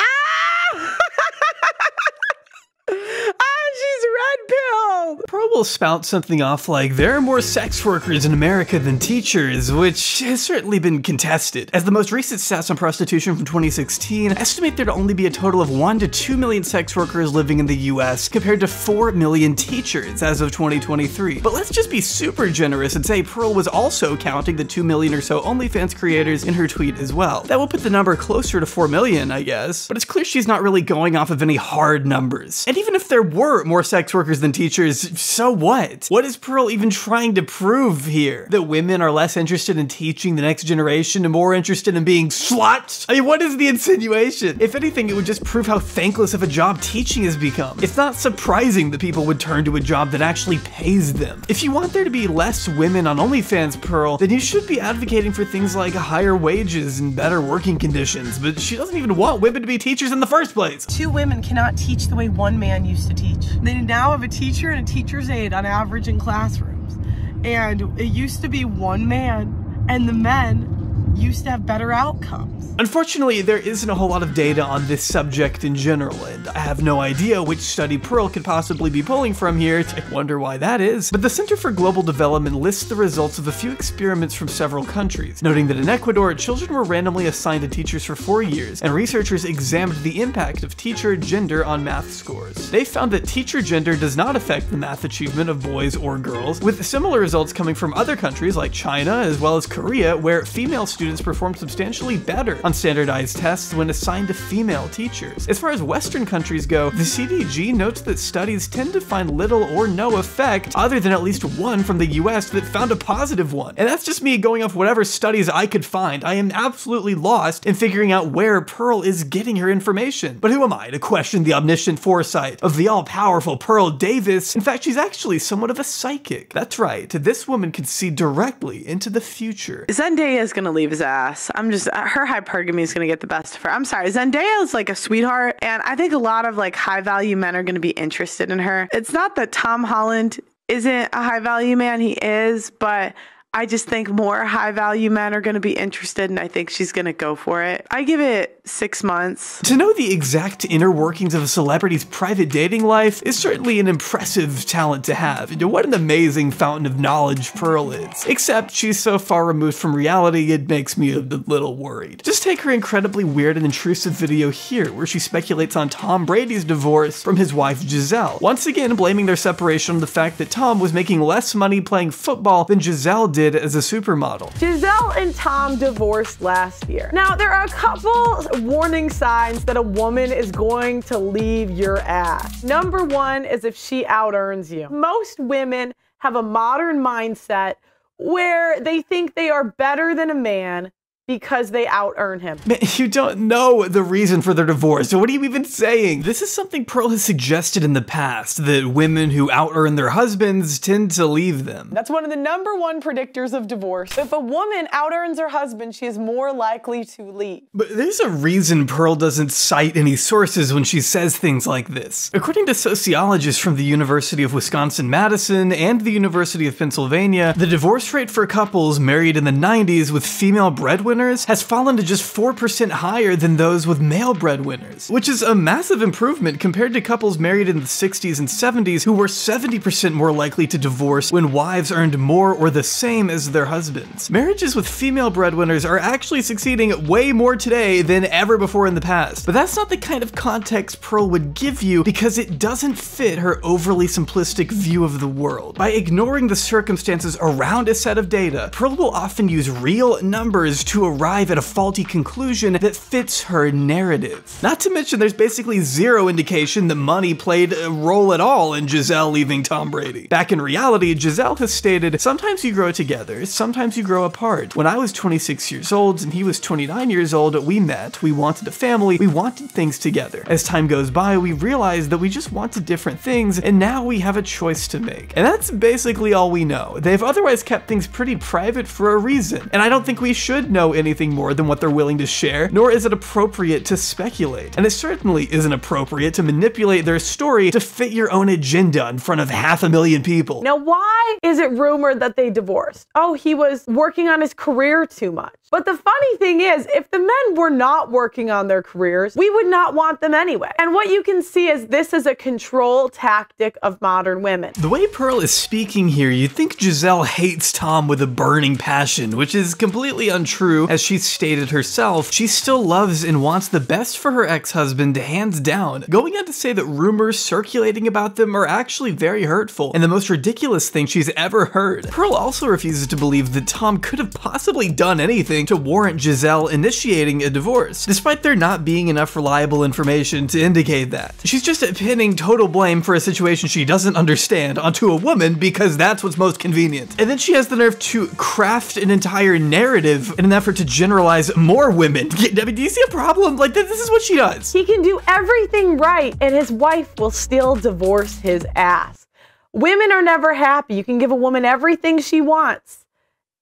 She's red-pilled! Pearl will spout something off like, there are more sex workers in America than teachers, which has certainly been contested. As the most recent stats on prostitution from 2016 estimate there to only be a total of 1 to 2 million sex workers living in the US, compared to 4 million teachers as of 2023. But let's just be super generous and say Pearl was also counting the 2 million or so OnlyFans creators in her tweet as well. That will put the number closer to 4 million, I guess. But it's clear she's not really going off of any hard numbers. And even if there were more sex workers than teachers, so what? What is Pearl even trying to prove here? That women are less interested in teaching the next generation and more interested in being sluts? I mean, what is the insinuation? If anything, it would just prove how thankless of a job teaching has become. It's not surprising that people would turn to a job that actually pays them. If you want there to be less women on OnlyFans, Pearl, then you should be advocating for things like higher wages and better working conditions, but she doesn't even want women to be teachers in the first place. 2 women cannot teach the way 1 man used to teach. They now have a teacher and a teacher's aide on average in classrooms. And it used to be 1 man, and the men used to have better outcomes. Unfortunately, there isn't a whole lot of data on this subject in general, and I have no idea which study Pearl could possibly be pulling from here. I wonder why that is. But the Center for Global Development lists the results of a few experiments from several countries, noting that in Ecuador, children were randomly assigned to teachers for 4 years, and researchers examined the impact of teacher gender on math scores. They found that teacher gender does not affect the math achievement of boys or girls, with similar results coming from other countries like China as well as Korea, where female students performed substantially better on standardized tests when assigned to female teachers. As far as Western countries go, the CDG notes that studies tend to find little or no effect, other than at least one from the US that found a positive one. And that's just me going off whatever studies I could find. I am absolutely lost in figuring out where Pearl is getting her information. But who am I to question the omniscient foresight of the all-powerful Pearl Davis? In fact, she's actually somewhat of a psychic. That's right, this woman can see directly into the future. Zendaya is gonna leave his ass. Her hypergamy is gonna get the best of her. I'm sorry, Zendaya is like a sweetheart, and I think a lot of like high value men are gonna be interested in her. It's not that Tom Holland isn't a high value man, he is, but I just think more high value men are going to be interested, and I think she's going to go for it. I give it 6 months. To know the exact inner workings of a celebrity's private dating life is certainly an impressive talent to have. And what an amazing fountain of knowledge Pearl is. Except she's so far removed from reality, it makes me a little worried. Just take her incredibly weird and intrusive video here, where she speculates on Tom Brady's divorce from his wife Giselle, once again blaming their separation on the fact that Tom was making less money playing football than Giselle did as a supermodel. Giselle and Tom divorced last year. Now, there are a couple warning signs that a woman is going to leave your ass. Number one is if she out-earns you. Most women have a modern mindset where they think they are better than a man because they out-earn him. Man, you don't know the reason for their divorce, so what are you even saying? This is something Pearl has suggested in the past, that women who out-earn their husbands tend to leave them. That's one of the #1 predictors of divorce. If a woman out-earns her husband, she is more likely to leave. But there's a reason Pearl doesn't cite any sources when she says things like this. According to sociologists from the University of Wisconsin-Madison and the University of Pennsylvania, the divorce rate for couples married in the 90s with female breadwinners has fallen to just 4% higher than those with male breadwinners, which is a massive improvement compared to couples married in the 60s and 70s who were 70% more likely to divorce when wives earned more or the same as their husbands. Marriages with female breadwinners are actually succeeding way more today than ever before in the past, but that's not the kind of context Pearl would give you because it doesn't fit her overly simplistic view of the world. By ignoring the circumstances around a set of data, Pearl will often use real numbers to arrive at a faulty conclusion that fits her narrative. Not to mention there's basically zero indication that money played a role at all in Giselle leaving Tom Brady. Back in reality, Giselle has stated, sometimes you grow together, sometimes you grow apart. When I was 26 years old and he was 29 years old, we met, we wanted a family, we wanted things together. As time goes by, we realized that we just wanted different things, and now we have a choice to make. And that's basically all we know. They've otherwise kept things pretty private for a reason, and I don't think we should know anything more than what they're willing to share, nor is it appropriate to speculate. And it certainly isn't appropriate to manipulate their story to fit your own agenda in front of 500,000 people. Now, why is it rumored that they divorced? Oh, he was working on his career too much. But the funny thing is, if the men were not working on their careers, we would not want them anyway. And what you can see is this is a control tactic of modern women. The way Pearl is speaking here, you'd think Giselle hates Tom with a burning passion, which is completely untrue. As she stated herself, she still loves and wants the best for her ex-husband, hands down, going on to say that rumors circulating about them are actually very hurtful and the most ridiculous thing she's ever heard. Pearl also refuses to believe that Tom could have possibly done anything to warrant Giselle initiating a divorce, despite there not being enough reliable information to indicate that. She's just pinning total blame for a situation she doesn't understand onto a woman because that's what's most convenient. And then she has the nerve to craft an entire narrative in an effort to generalize more women. I mean, do you see a problem? Like, this is what she does. He can do everything right and his wife will still divorce his ass. Women are never happy. You can give a woman everything she wants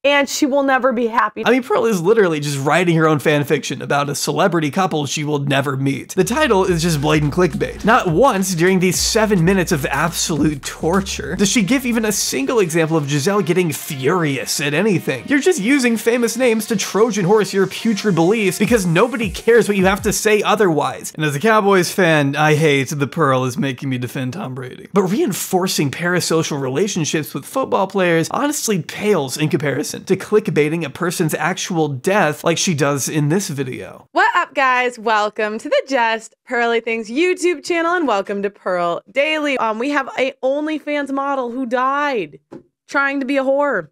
and she will never be happy. I mean, Pearl is literally just writing her own fan fiction about a celebrity couple she will never meet. The title is just blatant clickbait. Not once during these 7 minutes of absolute torture does she give even a single example of Giselle getting furious at anything. You're just using famous names to Trojan horse your putrid beliefs because nobody cares what you have to say otherwise. And as a Cowboys fan, I hate that Pearl is making me defend Tom Brady. But reinforcing parasocial relationships with football players honestly pales in comparison to clickbaiting a person's actual death like she does in this video. What up, guys? Welcome to the Just Pearly Things YouTube channel and welcome to Pearl Daily. We have a OnlyFans model who died trying to be a whore.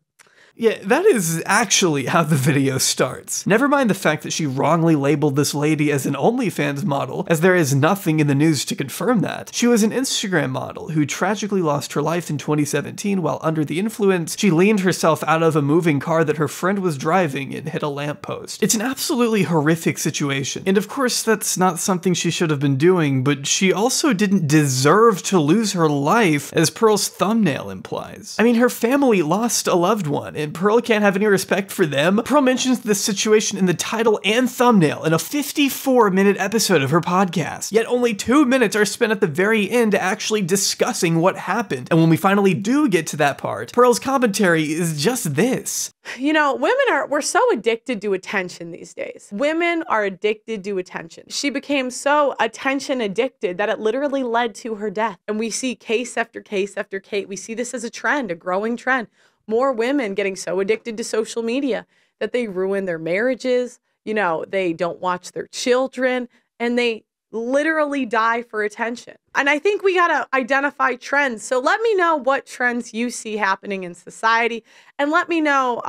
Yeah, that is actually how the video starts. Never mind the fact that she wrongly labeled this lady as an OnlyFans model, as there is nothing in the news to confirm that. She was an Instagram model who tragically lost her life in 2017 while under the influence. She leaned herself out of a moving car that her friend was driving and hit a lamppost. It's an absolutely horrific situation. And of course, that's not something she should have been doing, but she also didn't deserve to lose her life, as Pearl's thumbnail implies. I mean, her family lost a loved one, and Pearl can't have any respect for them. Pearl mentions this situation in the title and thumbnail in a 54-minute episode of her podcast. Yet only 2 minutes are spent at the very end actually discussing what happened. And when we finally do get to that part, Pearl's commentary is just this. You know, we're so addicted to attention these days. Women are addicted to attention. She became so attention addicted that it literally led to her death. And we see case after case after case. We see this as a trend, a growing trend. More women getting so addicted to social media that they ruin their marriages, you know, they don't watch their children, and they literally die for attention. And I think we gotta identify trends. So let me know what trends you see happening in society, and let me know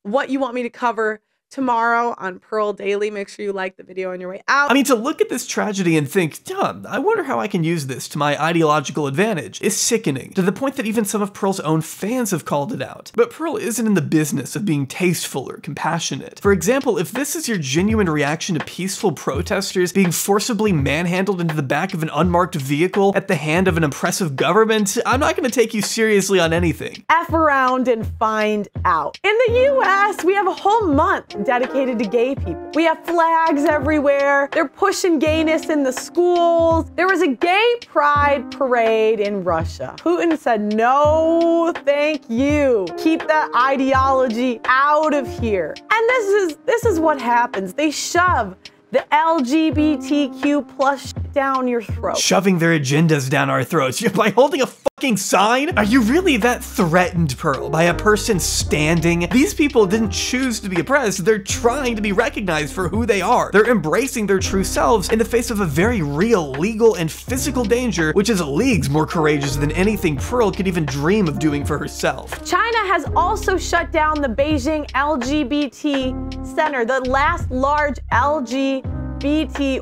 what you want me to cover tomorrow on Pearl Daily. Make sure you like the video on your way out. I mean, to look at this tragedy and think, I wonder how I can use this to my ideological advantage is sickening, to the point that even some of Pearl's own fans have called it out. But Pearl isn't in the business of being tasteful or compassionate. For example, if this is your genuine reaction to peaceful protesters being forcibly manhandled into the back of an unmarked vehicle at the hand of an oppressive government, I'm not going to take you seriously on anything. F around and find out. In the US, we have a whole month dedicated to gay people. We have flags everywhere. They're pushing gayness in the schools. There was a gay pride parade in Russia. Putin said, no, thank you. Keep that ideology out of here. And this is what happens. They shove the LGBTQ plus down your throat. Shoving their agendas down our throats by holding a fucking sign? Are you really that threatened, Pearl, by a person standing? These people didn't choose to be oppressed. They're trying to be recognized for who they are. They're embracing their true selves in the face of a very real, legal, and physical danger, which is leagues more courageous than anything Pearl could even dream of doing for herself. China has also shut down the Beijing LGBT Center, the last large LGBT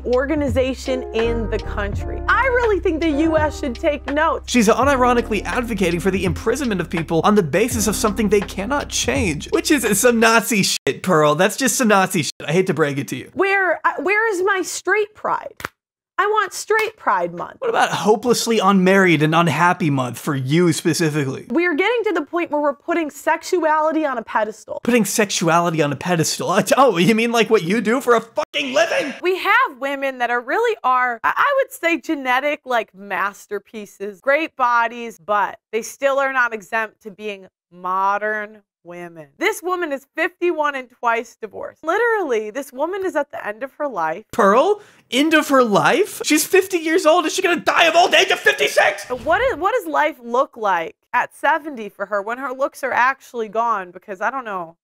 organization in the country. I really think the US should take note. She's unironically advocating for the imprisonment of people on the basis of something they cannot change, which is some Nazi shit, Pearl. That's just some Nazi shit. I hate to break it to you. Where is my straight pride? I want straight pride month. What about hopelessly unmarried and unhappy month for you specifically? We are getting to the point where we're putting sexuality on a pedestal. Putting sexuality on a pedestal? Oh, you mean like what you do for a fucking living? We have women that really are, I would say, genetic like masterpieces, great bodies, but they still are not exempt to being modern women. This woman is 51 and twice divorced. Literally, this woman is at the end of her life. Pearl? End of her life? She's 50 years old. Is she gonna die of old age at 56? What does life look like at 70 for her when her looks are actually gone? Because I don't know.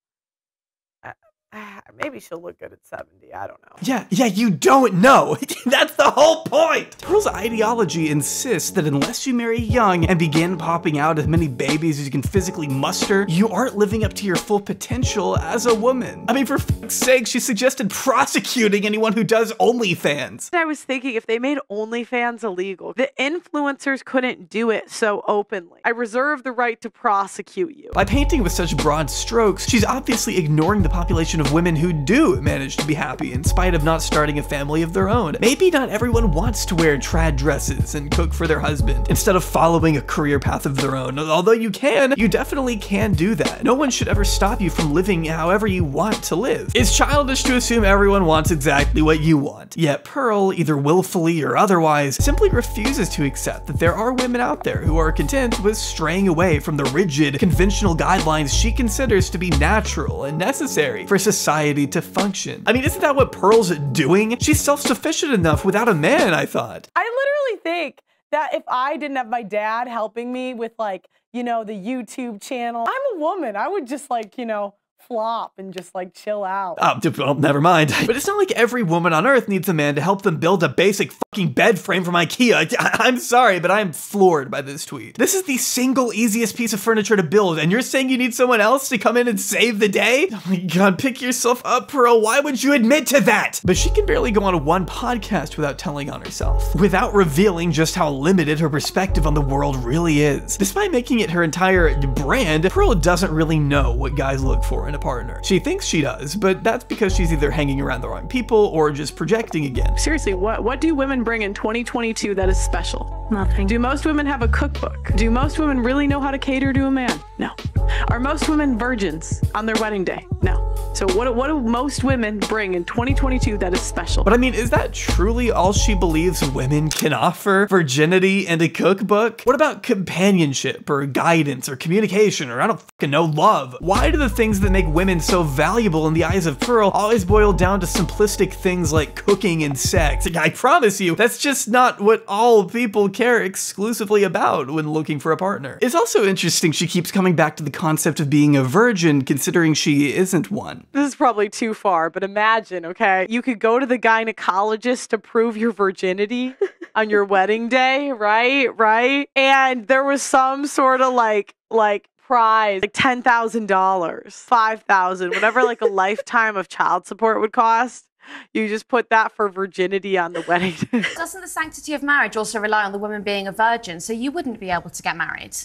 Maybe she'll look good at 70. I don't know. Yeah, you don't know. That's the whole point. Pearl's ideology insists that unless you marry young and begin popping out as many babies as you can physically muster, you aren't living up to your full potential as a woman. I mean, for fuck's sake, she suggested prosecuting anyone who does OnlyFans. I was thinking if they made OnlyFans illegal, the influencers couldn't do it so openly. I reserve the right to prosecute you. By painting with such broad strokes, she's obviously ignoring the population of women who do manage to be happy in spite of not starting a family of their own. Maybe not everyone wants to wear trad dresses and cook for their husband instead of following a career path of their own. Although you definitely can do that. No one should ever stop you from living however you want to live. It's childish to assume everyone wants exactly what you want. Yet Pearl, either willfully or otherwise, simply refuses to accept that there are women out there who are content with straying away from the rigid, conventional guidelines she considers to be natural and necessary for society to function. I mean, isn't that what Pearl's doing? She's self-sufficient enough without a man, I thought. I literally think that if I didn't have my dad helping me with like, the YouTube channel, I'm a woman. I would just like, flop and just like chill out. Oh, well, never mind. But it's not like every woman on earth needs a man to help them build a basic fucking bed frame from IKEA. I'm sorry, but I'm floored by this tweet. This is the single easiest piece of furniture to build, and you're saying you need someone else to come in and save the day? Oh my god, pick yourself up, Pearl. Why would you admit to that? But she can barely go on one podcast without telling on herself, without revealing just how limited her perspective on the world really is. Despite making it her entire brand, Pearl doesn't really know what guys look for in a partner. She thinks she does, but that's because she's either hanging around the wrong people or just projecting again. Seriously, what do women bring in 2022 that is special? Nothing. Do most women have a cookbook? Do most women really know how to cater to a man? No. Are most women virgins on their wedding day? No. So what do most women bring in 2022 that is special? But I mean, is that truly all she believes women can offer? Virginity and a cookbook? What about companionship or guidance or communication or I don't fucking know, love? Why do the things that make women so valuable in the eyes of Pearl always boil down to simplistic things like cooking and sex? I promise you, that's just not what all people care exclusively about when looking for a partner. It's also interesting she keeps coming back to the concept of being a virgin considering she isn't one. This is probably too far, but imagine, okay? You could go to the gynecologist to prove your virginity on your wedding day, right? And there was some sort of like prize, like $10,000, $5,000, whatever like a lifetime of child support would cost. You just put that for virginity on the wedding. Doesn't the sanctity of marriage also rely on the woman being a virgin, so you wouldn't be able to get married?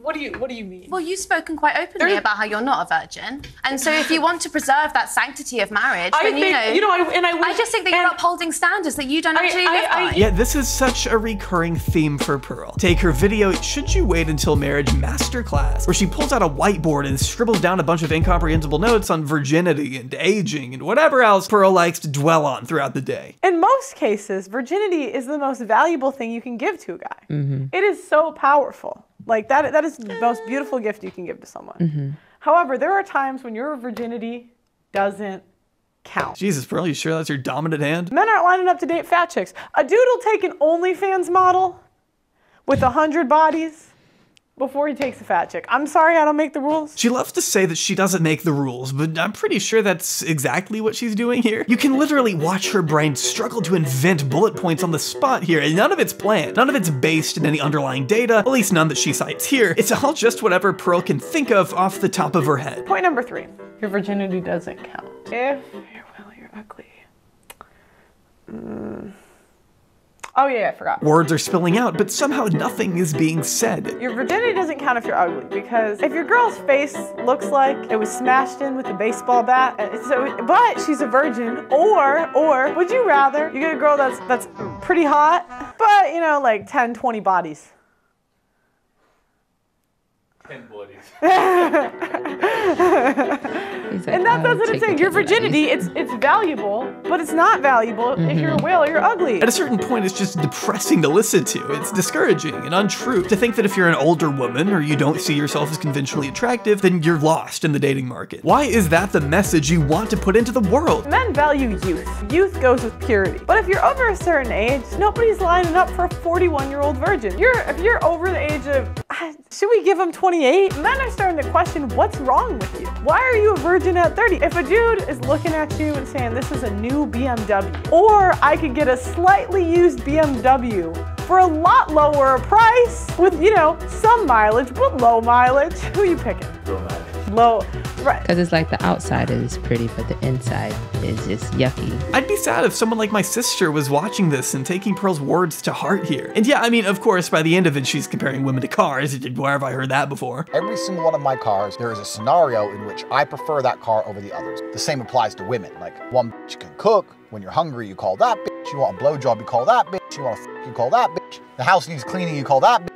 What do you mean? Well, you've spoken quite openly about how you're not a virgin, and so if you want to preserve that sanctity of marriage, then I just think that you're upholding standards that you don't actually live by. Yeah, this is such a recurring theme for Pearl. Take her video, Should You Wait Until Marriage Masterclass, where she pulls out a whiteboard and scribbles down a bunch of incomprehensible notes on virginity and aging and whatever else Pearl likes to dwell on throughout the day. In most cases, virginity is the most valuable thing you can give to a guy. It is so powerful. Like that is the most beautiful gift you can give to someone. However, there are times when your virginity doesn't count. Jesus, Pearl, you sure that's your dominant hand? Men aren't lining up to date fat chicks. A dude will take an OnlyFans model with 100 bodies before he takes a fat chick. I'm sorry, I don't make the rules. She loves to say that she doesn't make the rules, but I'm pretty sure that's exactly what she's doing here. You can literally watch her brain struggle to invent bullet points on the spot here, and none of it's planned. None of it's based in any underlying data, at least none that she cites here. It's all just whatever Pearl can think of off the top of her head. Point number 3, your virginity doesn't count. If you're ugly. Oh yeah, I forgot. Words are spilling out, but somehow nothing is being said. Your virginity doesn't count if you're ugly, because if your girl's face looks like it was smashed in with a baseball bat, but she's a virgin, or would you rather you get a girl that's pretty hot, but you know, like 10, 20 bodies? 10 bodies. And that's what I'm saying. Your virginity, it's valuable, but it's not valuable if you're a whale or you're ugly. At a certain point, it's just depressing to listen to. It's discouraging and untrue to think that if you're an older woman or you don't see yourself as conventionally attractive, then you're lost in the dating market. Why is that the message you want to put into the world? Men value youth. Youth goes with purity. But if you're over a certain age, nobody's lining up for a 41-year-old virgin. If you're over the age of, should we give them 28? Men are starting to question what's wrong with you. Why are you a virgin at 30? If a dude is looking at you and saying this is a new BMW, or I could get a slightly used BMW for a lot lower price with, you know, some mileage, but low mileage, who are you picking? Low mileage. Low. Right. Because it's like the outside is pretty, but the inside is just yucky. I'd be sad if someone like my sister was watching this and taking Pearl's words to heart here. And yeah, I mean, of course, by the end of it, she's comparing women to cars. Where have I heard that before? Every single one of my cars, there is a scenario in which I prefer that car over the others. The same applies to women. Like, one bitch can cook. When you're hungry, you call that bitch. You want a blowjob, you call that bitch. You want a you call that bitch. The house needs cleaning, you call that bitch.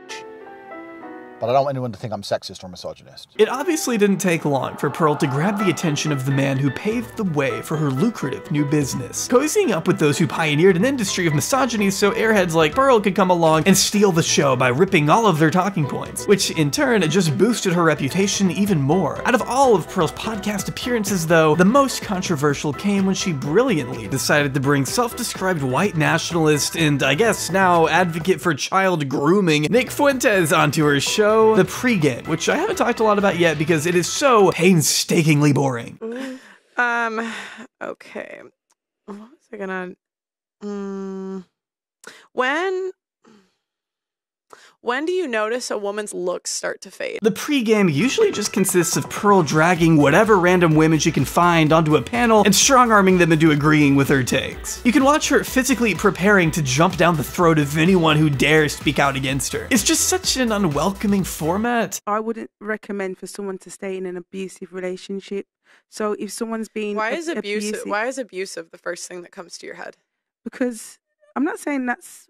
But I don't want anyone to think I'm sexist or misogynist. It obviously didn't take long for Pearl to grab the attention of the man who paved the way for her lucrative new business, cozying up with those who pioneered an industry of misogyny so airheads like Pearl could come along and steal the show by ripping all of their talking points, which in turn just boosted her reputation even more. Out of all of Pearl's podcast appearances though, the most controversial came when she brilliantly decided to bring self-described white nationalist and I guess now advocate for child grooming Nick Fuentes onto her show, The Pregame, which I haven't talked a lot about yet because it is so painstakingly boring. Okay. What was I gonna... When do you notice a woman's looks start to fade? The pregame usually just consists of Pearl dragging whatever random women she can find onto a panel and strong-arming them into agreeing with her takes. You can watch her physically preparing to jump down the throat of anyone who dares speak out against her. It's just such an unwelcoming format. I wouldn't recommend for someone to stay in an abusive relationship. So if someone's being Why is abusive the first thing that comes to your head? Because I'm not saying that's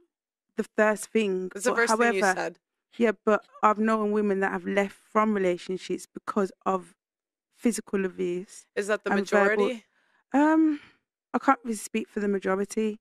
the first thing. It's the first thing you said. Yeah, but I've known women that have left from relationships because of physical abuse. Is that the majority? I can't really speak for the majority.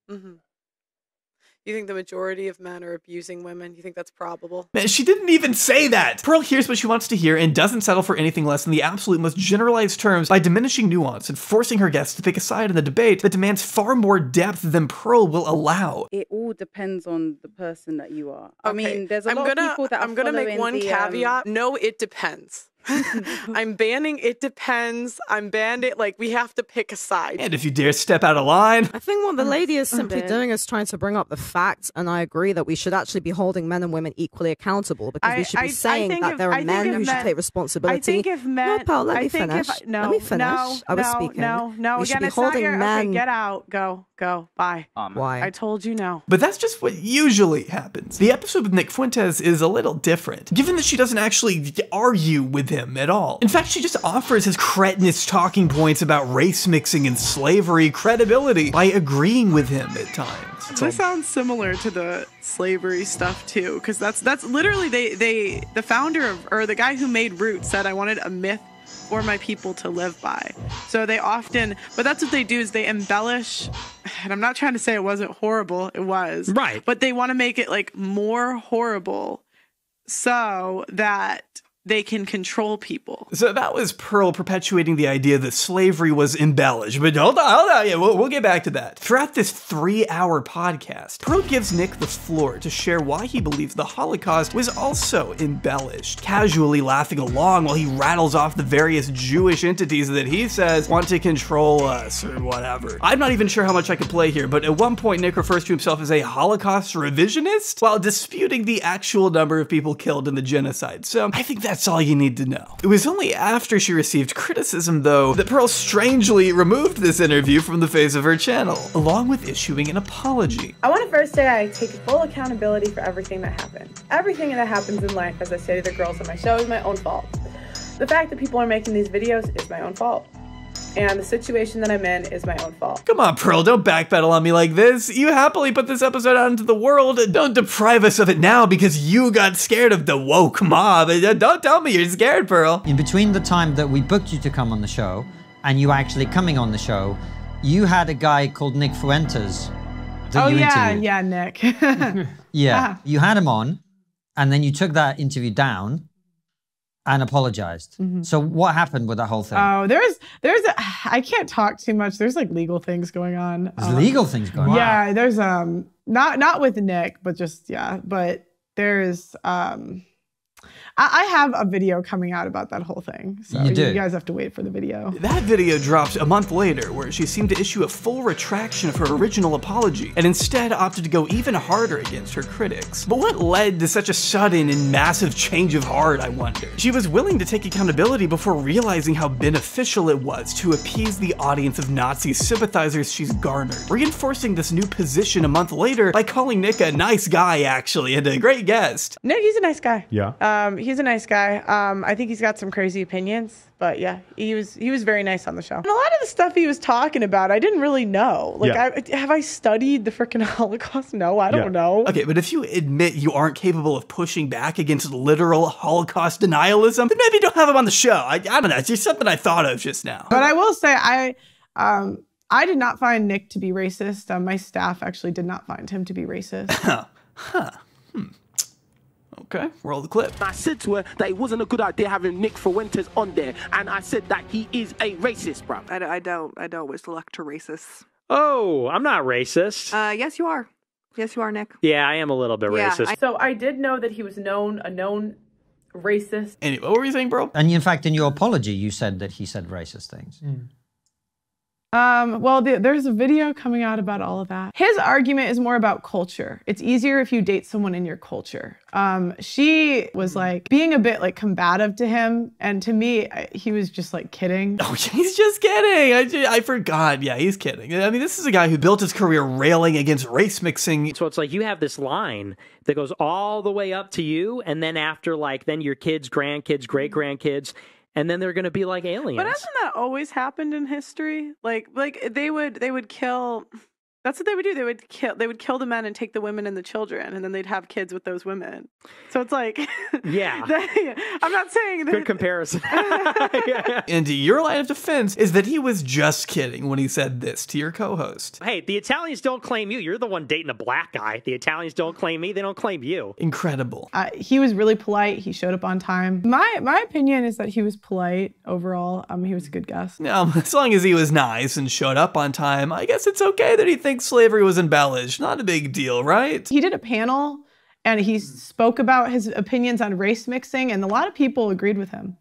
You think the majority of men are abusing women? You think that's probable? Man, she didn't even say that! Pearl hears what she wants to hear and doesn't settle for anything less than the absolute most generalized terms by diminishing nuance and forcing her guests to pick a side in the debate that demands far more depth than Pearl will allow. It all depends on the person that you are. Okay. I mean, there's a lot of people that are I'm gonna make one caveat. No, it depends. I'm banning it depends. I'm banned it. Like, we have to pick a side. And if you dare step out of line. I think what the lady is simply doing is trying to bring up the facts, and I agree that we should actually be holding men and women equally accountable, because we should be saying that there are men who should take responsibility. I think if men... No, Paul, let me finish. Let me finish. I was speaking. No. We should Again, be it's not holding your... men... Okay, get out. Go. Bye. Why? I told you no. But that's just what usually happens. The episode with Nick Fuentes is a little different, given that she doesn't actually argue with him at all. In fact, she just offers his cretinous talking points about race mixing and slavery credibility by agreeing with him at times. This sounds similar to the slavery stuff too, because that's literally the founder of, or the guy who made Roots said, I wanted a myth for my people to live by. So they often, but that's what they do, is they embellish, and I'm not trying to say it wasn't horrible, it was. Right. But they want to make it like more horrible so that they can control people. So that was Pearl perpetuating the idea that slavery was embellished. But hold on, yeah, we'll get back to that. Throughout this 3-hour podcast, Pearl gives Nick the floor to share why he believes the Holocaust was also embellished, casually laughing along while he rattles off the various Jewish entities that he says want to control us or whatever. I'm not even sure how much I can play here, but at one point Nick refers to himself as a Holocaust revisionist while disputing the actual number of people killed in the genocide. So I think that's all you need to know. It was only after she received criticism, though, that Pearl strangely removed this interview from the face of her channel, along with issuing an apology. I want to first say I take full accountability for everything that happened. Everything that happens in life, as I say to the girls on my show, is my own fault. The fact that people are making these videos is my own fault. And the situation that I'm in is my own fault. Come on, Pearl, don't backpedal on me like this. You happily put this episode out into the world. Don't deprive us of it now because you got scared of the woke mob. Don't tell me you're scared, Pearl. In between the time that we booked you to come on the show and you actually coming on the show, you had a guy called Nick Fuentes that you interviewed. Yeah, Nick. Yeah, you had him on, and then you took that interview down and apologized. So what happened with that whole thing? Oh, I can't talk too much. There's like legal things going on. There's legal things going on. Yeah, there's not with Nick, but just but there's I have a video coming out about that whole thing. So you guys have to wait for the video. That video dropped a month later, where she seemed to issue a full retraction of her original apology, and instead opted to go even harder against her critics. But what led to such a sudden and massive change of heart, I wonder? She was willing to take accountability before realizing how beneficial it was to appease the audience of Nazi sympathizers she's garnered, reinforcing this new position a month later by calling Nick a nice guy, actually, and a great guest. Nick, he's a nice guy. Yeah. He's a nice guy. I think he's got some crazy opinions, but yeah, he was very nice on the show. And a lot of the stuff he was talking about, I didn't really know. Like, have I studied the freaking Holocaust? No, I don't know. Okay, but if you admit you aren't capable of pushing back against literal Holocaust denialism, then maybe don't have him on the show. I don't know. It's just something I thought of just now. But I will say, I did not find Nick to be racist. My staff actually did not find him to be racist. Okay, roll the clip. I said to her that it wasn't a good idea having Nick Fuentes on there, and I said that he is a racist, bro. I don't wish luck to racists. Oh, I'm not racist. Yes, you are. Yes, you are, Nick. Yeah, I am a little bit racist. So I did know that he was a known racist. Anyway, what were you saying, bro? And in fact, in your apology, you said that he said racist things. Well, there's a video coming out about all of that. His argument is more about culture. It's easier if you date someone in your culture. She was like being a bit like combative to him, and to me, he was just like kidding. Oh, he's just kidding. I forgot. Yeah, he's kidding. I mean, this is a guy who built his career railing against race mixing. So it's like you have this line that goes all the way up to you, and then after then your kids, grandkids, great-grandkids, and then they're going to be like aliens. But hasn't that always happened in history? Like they would kill. That's what they would do. They would kill the men and take the women and the children, and then they'd have kids with those women. So it's like, yeah. I'm not saying that. Good comparison. And your line of defense is that he was just kidding when he said this to your co-host. Hey, the Italians don't claim you. You're the one dating a black guy. The Italians don't claim me. They don't claim you. Incredible. He was really polite. He showed up on time. My opinion is that he was polite overall. He was a good guest. Now, as long as he was nice and showed up on time, I guess it's okay that he thinks slavery was embellished. Not a big deal, right? He did a panel and he spoke about his opinions on race mixing, and a lot of people agreed with him.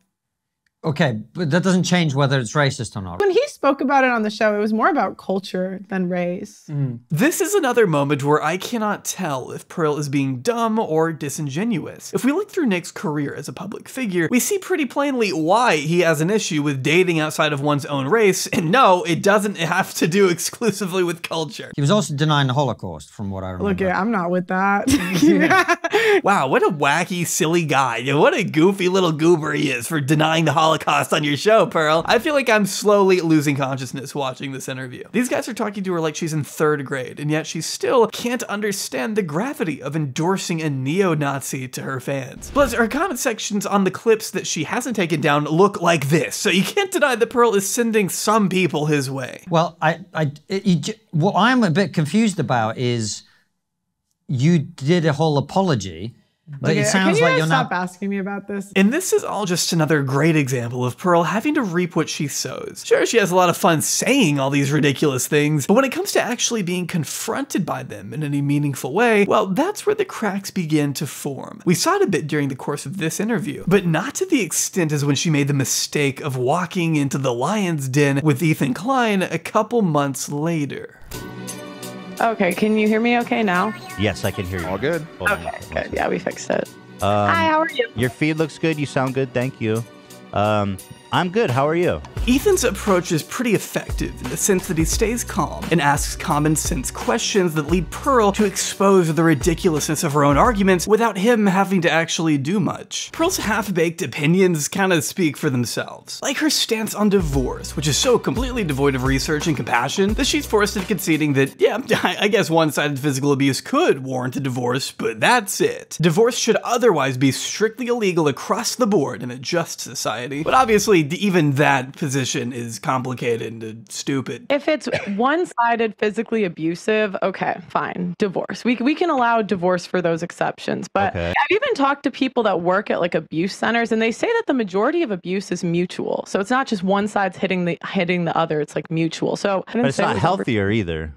Okay, but that doesn't change whether it's racist or not. When he spoke about it on the show, it was more about culture than race. This is another moment where I cannot tell if Pearl is being dumb or disingenuous. If we look through Nick's career as a public figure, we see pretty plainly why he has an issue with dating outside of one's own race, and no, it doesn't have to do exclusively with culture. He was also denying the Holocaust, from what I remember. Look, yeah, I'm not with that. Wow, what a wacky, silly guy. What a goofy little goober he is for denying the Holocaust on your show, Pearl. I feel like I'm slowly losing consciousness watching this interview. These guys are talking to her like she's in 3rd grade, and yet she still can't understand the gravity of endorsing a neo-Nazi to her fans. Plus, her comment sections on the clips that she hasn't taken down look like this, so you can't deny that Pearl is sending some people his way. Well, what I'm a bit confused about is you did a whole apology. But it sounds like you're not. Stop asking me about this. And this is all just another great example of Pearl having to reap what she sows. Sure, she has a lot of fun saying all these ridiculous things, but when it comes to actually being confronted by them in any meaningful way, well, that's where the cracks begin to form. We saw it a bit during the course of this interview, but not to the extent as when she made the mistake of walking into the lion's den with Ethan Klein a couple months later. Okay, can you hear me okay now? Yes, I can hear you. All good. Okay, good. Yeah, we fixed it. Hi, how are you? Your feed looks good. You sound good. Thank you. I'm good. How are you? Ethan's approach is pretty effective in the sense that he stays calm and asks common sense questions that lead Pearl to expose the ridiculousness of her own arguments without him having to actually do much. Pearl's half-baked opinions kind of speak for themselves. Like her stance on divorce, which is so completely devoid of research and compassion that she's forced into conceding that, yeah, I guess one-sided physical abuse could warrant a divorce, but that's it. Divorce should otherwise be strictly illegal across the board in a just society. But obviously, even that position is complicated and stupid. If it's one-sided physically abusive, okay, fine, divorce. We can allow divorce for those exceptions. But I've even talked to people that work at like abuse centers, and they say that the majority of abuse is mutual. So it's not just one side's hitting the other; it's like mutual. So but it's not healthier either.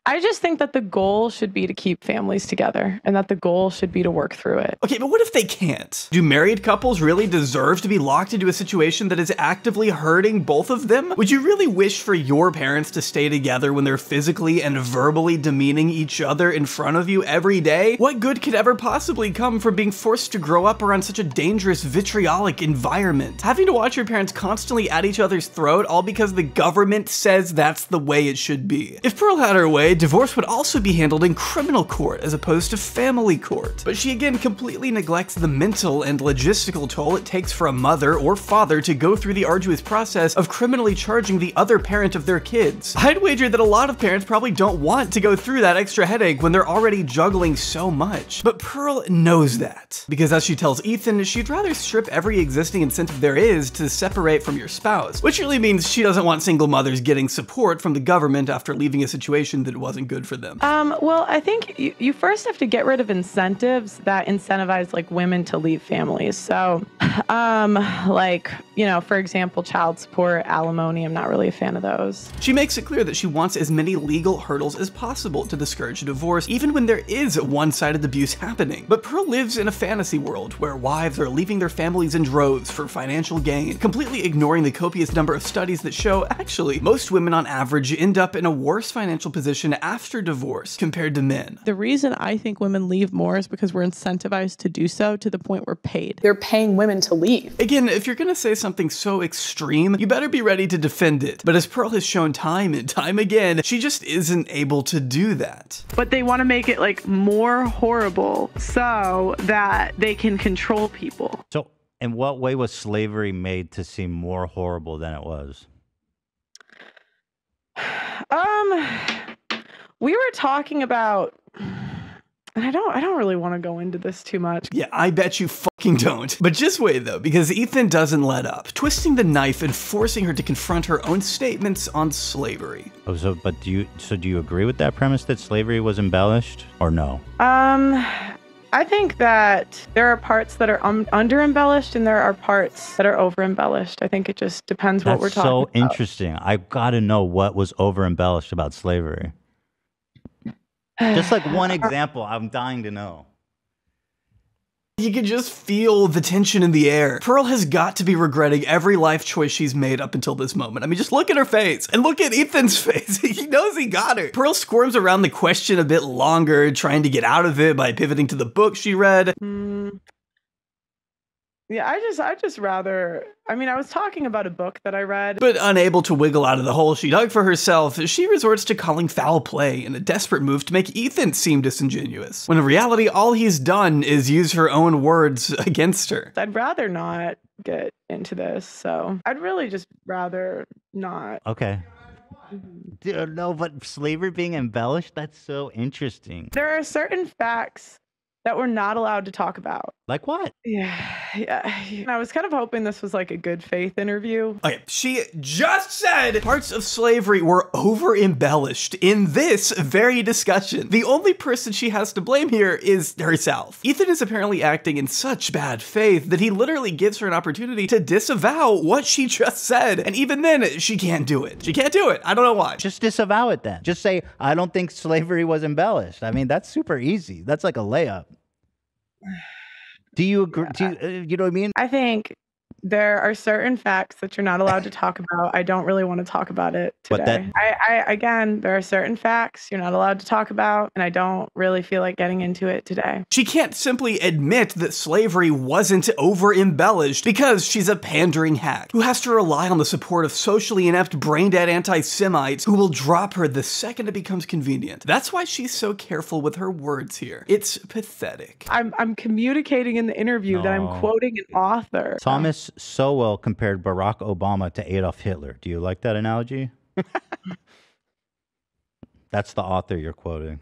I just think that the goal should be to keep families together and that the goal should be to work through it. Okay, but what if they can't? Do married couples really deserve to be locked into a situation that is actively hurting both of them? Would you really wish for your parents to stay together when they're physically and verbally demeaning each other in front of you every day? What good could ever possibly come from being forced to grow up around such a dangerous, vitriolic environment? Having to watch your parents constantly at each other's throat all because the government says that's the way it should be. If Pearl had her way, divorce would also be handled in criminal court as opposed to family court. But she again completely neglects the mental and logistical toll it takes for a mother or father to go through the arduous process of criminally charging the other parent of their kids. I'd wager that a lot of parents probably don't want to go through that extra headache when they're already juggling so much. But Pearl knows that, because as she tells Ethan, she'd rather strip every existing incentive there is to separate from your spouse, which really means she doesn't want single mothers getting support from the government after leaving a situation that wasn't good for them. Well, I think you first have to get rid of incentives that incentivize like women to leave families. So, like, you know, for example, child support, alimony, I'm not really a fan of those. She makes it clear that she wants as many legal hurdles as possible to discourage divorce, even when there is one-sided abuse happening. But Pearl lives in a fantasy world where wives are leaving their families in droves for financial gain, completely ignoring the copious number of studies that show, actually, most women on average end up in a worse financial position after divorce compared to men. The reason I think women leave more is because we're incentivized to do so to the point we're paid. They're paying women to leave. Again, if you're gonna say something so extreme, you better be ready to defend it. But as Pearl has shown time and time again, she just isn't able to do that. But they want to make it like more horrible so that they can control people. So in what way was slavery made to seem more horrible than it was? We were talking about, and I don't really want to go into this too much. Yeah, I bet you fucking don't. But just wait though, because Ethan doesn't let up, twisting the knife and forcing her to confront her own statements on slavery. Oh, but do you agree with that premise that slavery was embellished, or no? I think that there are parts that are under embellished and there are parts that are over embellished. I think it just depends what we're talking about. That's so interesting. I've got to know what was over embellished about slavery. Just like one example, I'm dying to know. You can just feel the tension in the air. Pearl has got to be regretting every life choice she's made up until this moment. I mean, just look at her face and look at Ethan's face. He knows he got her. Pearl squirms around the question a bit longer, trying to get out of it by pivoting to the book she read. Yeah, I just rather, I mean, I was talking about a book that I read. But unable to wiggle out of the hole she dug for herself, she resorts to calling foul play in a desperate move to make Ethan seem disingenuous, when in reality all he's done is use her own words against her. I'd rather not get into this, so I'd really just rather not. Okay. No, but slavery being embellished, that's so interesting. There are certain facts that we're not allowed to talk about. Like what? Yeah. And I was kind of hoping this was like a good faith interview. Okay, she just said parts of slavery were over-embellished in this very discussion. The only person she has to blame here is herself. Ethan is apparently acting in such bad faith that he literally gives her an opportunity to disavow what she just said. And even then, she can't do it. She can't do it. I don't know why. Just disavow it then. Just say, I don't think slavery was embellished. I mean, that's super easy. That's like a layup. Do you agree? You know what I mean? I think there are certain facts that you're not allowed to talk about. I don't really want to talk about it today. Again, there are certain facts you're not allowed to talk about, and I don't really feel like getting into it today. She can't simply admit that slavery wasn't over-embellished because she's a pandering hack who has to rely on the support of socially inept, brain-dead anti-Semites who will drop her the second it becomes convenient. That's why she's so careful with her words here. It's pathetic. I'm communicating in the interview that I'm quoting an author. Thomas Sowell compared Barack Obama to Adolf Hitler. Do you like that analogy? That's the author you're quoting.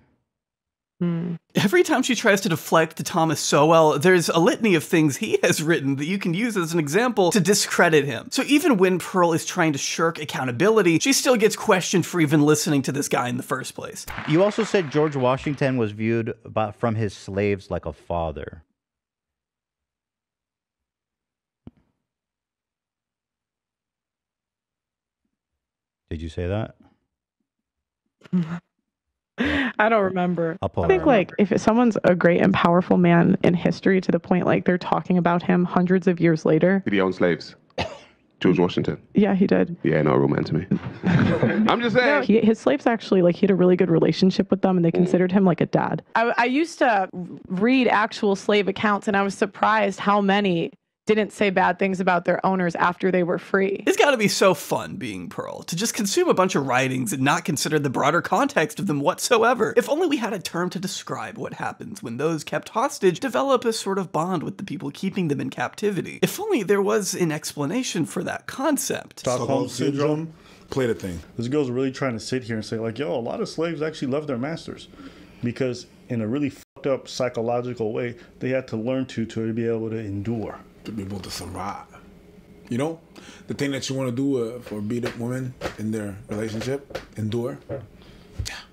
Every time she tries to deflect to Thomas Sowell, there's a litany of things he has written that you can use as an example to discredit him. So even when Pearl is trying to shirk accountability, she still gets questioned for even listening to this guy in the first place. You also said George Washington was viewed from his slaves like a father. Did you say that? I don't remember. I think like if someone's a great and powerful man in history to the point like they're talking about him hundreds of years later. Did he own slaves? George Washington. Yeah, he did. Yeah, no, real man to me. I'm just saying. His slaves actually, like, he had a really good relationship with them, and they considered him like a dad. I used to read actual slave accounts, and I was surprised how many didn't say bad things about their owners after they were free. It's gotta be so fun being Pearl, to just consume a bunch of writings and not consider the broader context of them whatsoever. If only we had a term to describe what happens when those kept hostage develop a sort of bond with the people keeping them in captivity. If only there was an explanation for that concept. Stockholm Syndrome played a thing. This girl's really trying to sit here and say like, yo, a lot of slaves actually love their masters because in a really fucked up psychological way, they had to learn to be able to endure. To be able to survive. You know, the thing that you want to do for beat up women in their relationship, endure.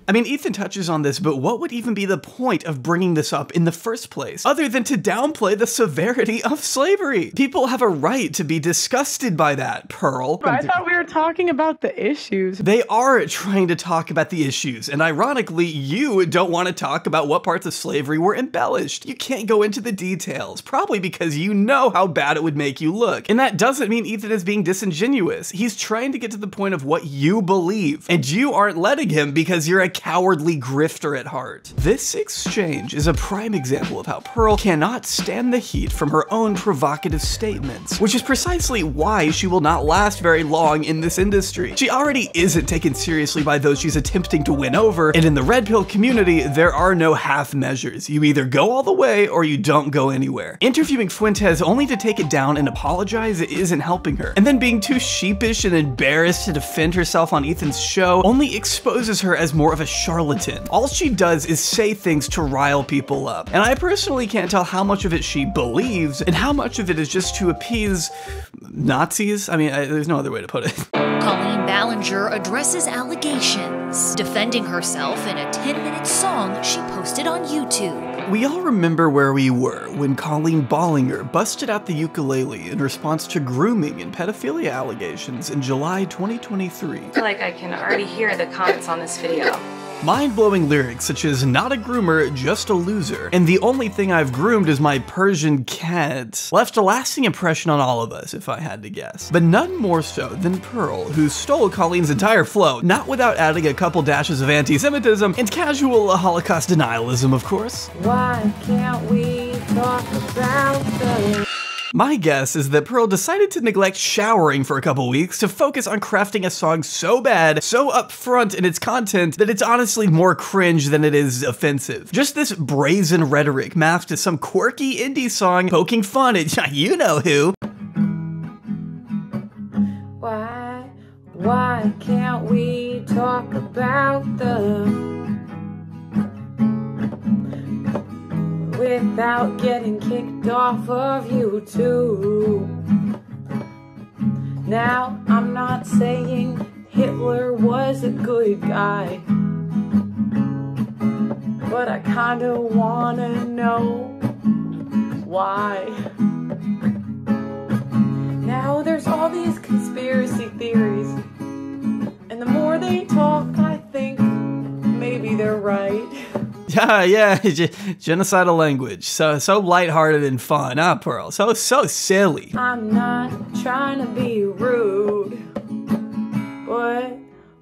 I mean, Ethan touches on this, but what would even be the point of bringing this up in the first place, other than to downplay the severity of slavery? People have a right to be disgusted by that, Pearl. But I thought we were talking about the issues. They are trying to talk about the issues, and ironically, you don't want to talk about what parts of slavery were embellished. You can't go into the details, probably because you know how bad it would make you look. And that doesn't mean Ethan is being disingenuous. He's trying to get to the point of what you believe, and you aren't letting him because you're a cowardly grifter at heart. This exchange is a prime example of how Pearl cannot stand the heat from her own provocative statements, which is precisely why she will not last very long in this industry. She already isn't taken seriously by those she's attempting to win over, and in the red pill community, there are no half measures. You either go all the way or you don't go anywhere. Interviewing Fuentes only to take it down and apologize isn't helping her, and then being too sheepish and embarrassed to defend herself on Ethan's show only exposes her as more of a charlatan. All she does is say things to rile people up, and I personally can't tell how much of it she believes and how much of it is just to appease Nazis. I mean, there's no other way to put it. Colleen Ballinger addresses allegations, defending herself in a 10-minute song she posted on YouTube. We all remember where we were when Colleen Ballinger busted out the ukulele in response to grooming and pedophilia allegations in July 2023. I feel like I can already hear the comments on this video. Mind-blowing lyrics such as "not a groomer, just a loser," and "the only thing I've groomed is my Persian cat" left a lasting impression on all of us, if I had to guess. But none more so than Pearl, who stole Colleen's entire flow, not without adding a couple dashes of anti-Semitism and casual Holocaust denialism, of course. Why can't we talk about the... My guess is that Pearl decided to neglect showering for a couple weeks to focus on crafting a song so bad, so upfront in its content, that it's honestly more cringe than it is offensive. Just this brazen rhetoric masked as some quirky indie song poking fun at you know who. Why can't we talk about the... without getting kicked off of YouTube. Now, I'm not saying Hitler was a good guy, but I kinda wanna know why. Now there's all these conspiracy theories, and the more they talk, I think maybe they're right. Yeah, genocidal language. So lighthearted and fun, huh, Pearl? So silly. I'm not trying to be rude, but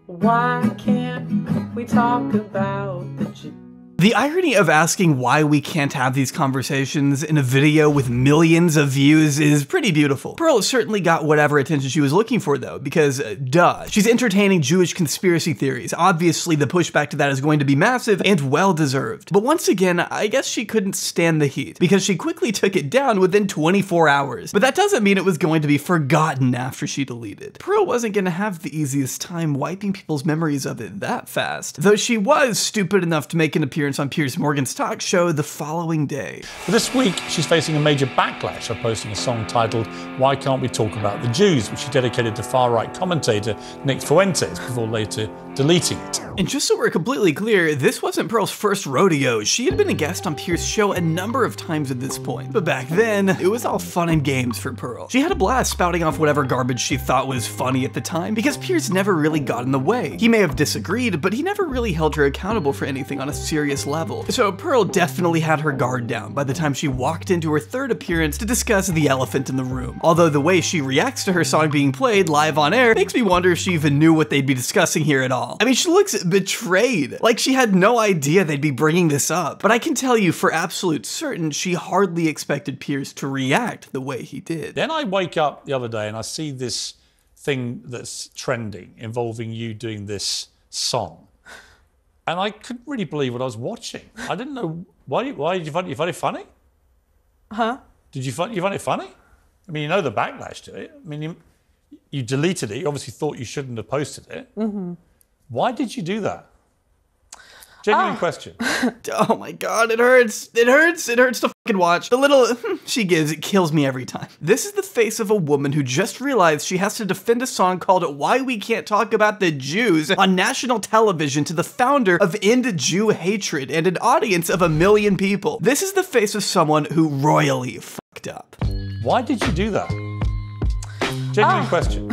why can't we talk about the Jews? The irony of asking why we can't have these conversations in a video with millions of views is pretty beautiful. Pearl certainly got whatever attention she was looking for though, because duh, she's entertaining Jewish conspiracy theories. Obviously the pushback to that is going to be massive and well-deserved. But once again, I guess she couldn't stand the heat, because she quickly took it down within 24 hours. But that doesn't mean it was going to be forgotten after she deleted. Pearl wasn't gonna have the easiest time wiping people's memories of it that fast, though she was stupid enough to make an appearance on Piers Morgan's talk show the following day. This week, she's facing a major backlash for posting a song titled "Why Can't We Talk About the Jews," which she dedicated to far-right commentator Nick Fuentes before later deleting it. And just so we're completely clear, this wasn't Pearl's first rodeo. She had been a guest on Piers' show a number of times at this point. But back then, it was all fun and games for Pearl. She had a blast spouting off whatever garbage she thought was funny at the time, because Piers never really got in the way. He may have disagreed, but he never really held her accountable for anything on a serious level. So Pearl definitely had her guard down by the time she walked into her third appearance to discuss the elephant in the room. Although the way she reacts to her song being played live on air makes me wonder if she even knew what they'd be discussing here at all. I mean, she looks betrayed, like she had no idea they'd be bringing this up. But I can tell you for absolute certain, she hardly expected Piers to react the way he did. Then I wake up the other day and I see this thing that's trending involving you doing this song. And I couldn't really believe what I was watching. I didn't know, why did you find it funny? Huh? Did you find it funny? I mean, you know the backlash to it. I mean, you deleted it. You obviously thought you shouldn't have posted it. Mm-hmm. Why did you do that? Genuine question. Oh my god, it hurts. It hurts to fucking watch. The little she gives, it kills me every time. This is the face of a woman who just realized she has to defend a song called "Why We Can't Talk About the Jews" on national television to the founder of End Jew Hatred and an audience of 1 million people. This is the face of someone who royally fucked up. Why did you do that? Genuine question.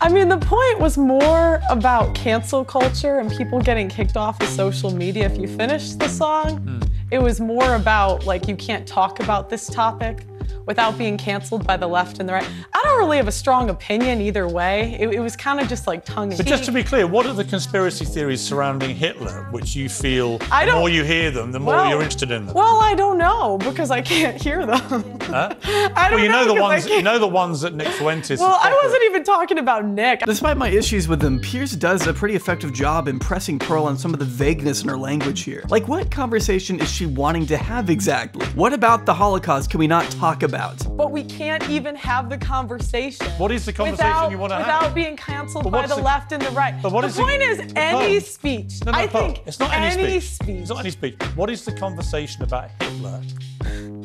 I mean, the point was more about cancel culture and people getting kicked off of social media if you finished the song. It was more about, like, you can't talk about this topic without being canceled by the left and the right. I don't really have a strong opinion either way. It was kind of just like tongue in cheek. But just to be clear, what are the conspiracy theories surrounding Hitler, which you feel the more you hear them, the more you're interested in them? Well, I don't know, because I can't hear them. Huh? I don't you know the ones that Nick Fuentes. Well, I wasn't even talking about Nick. Despite my issues with him, Piers does a pretty effective job impressing Pearl on some of the vagueness in her language here. Like, what conversation is she wanting to have exactly? What about the Holocaust can we not talk about? But we can't even have the conversation. What is the conversation you want to have? Without being canceled by the left and the right. But what the point is any speech. No, I think it's not any speech. It's not any speech. What is the conversation about Hitler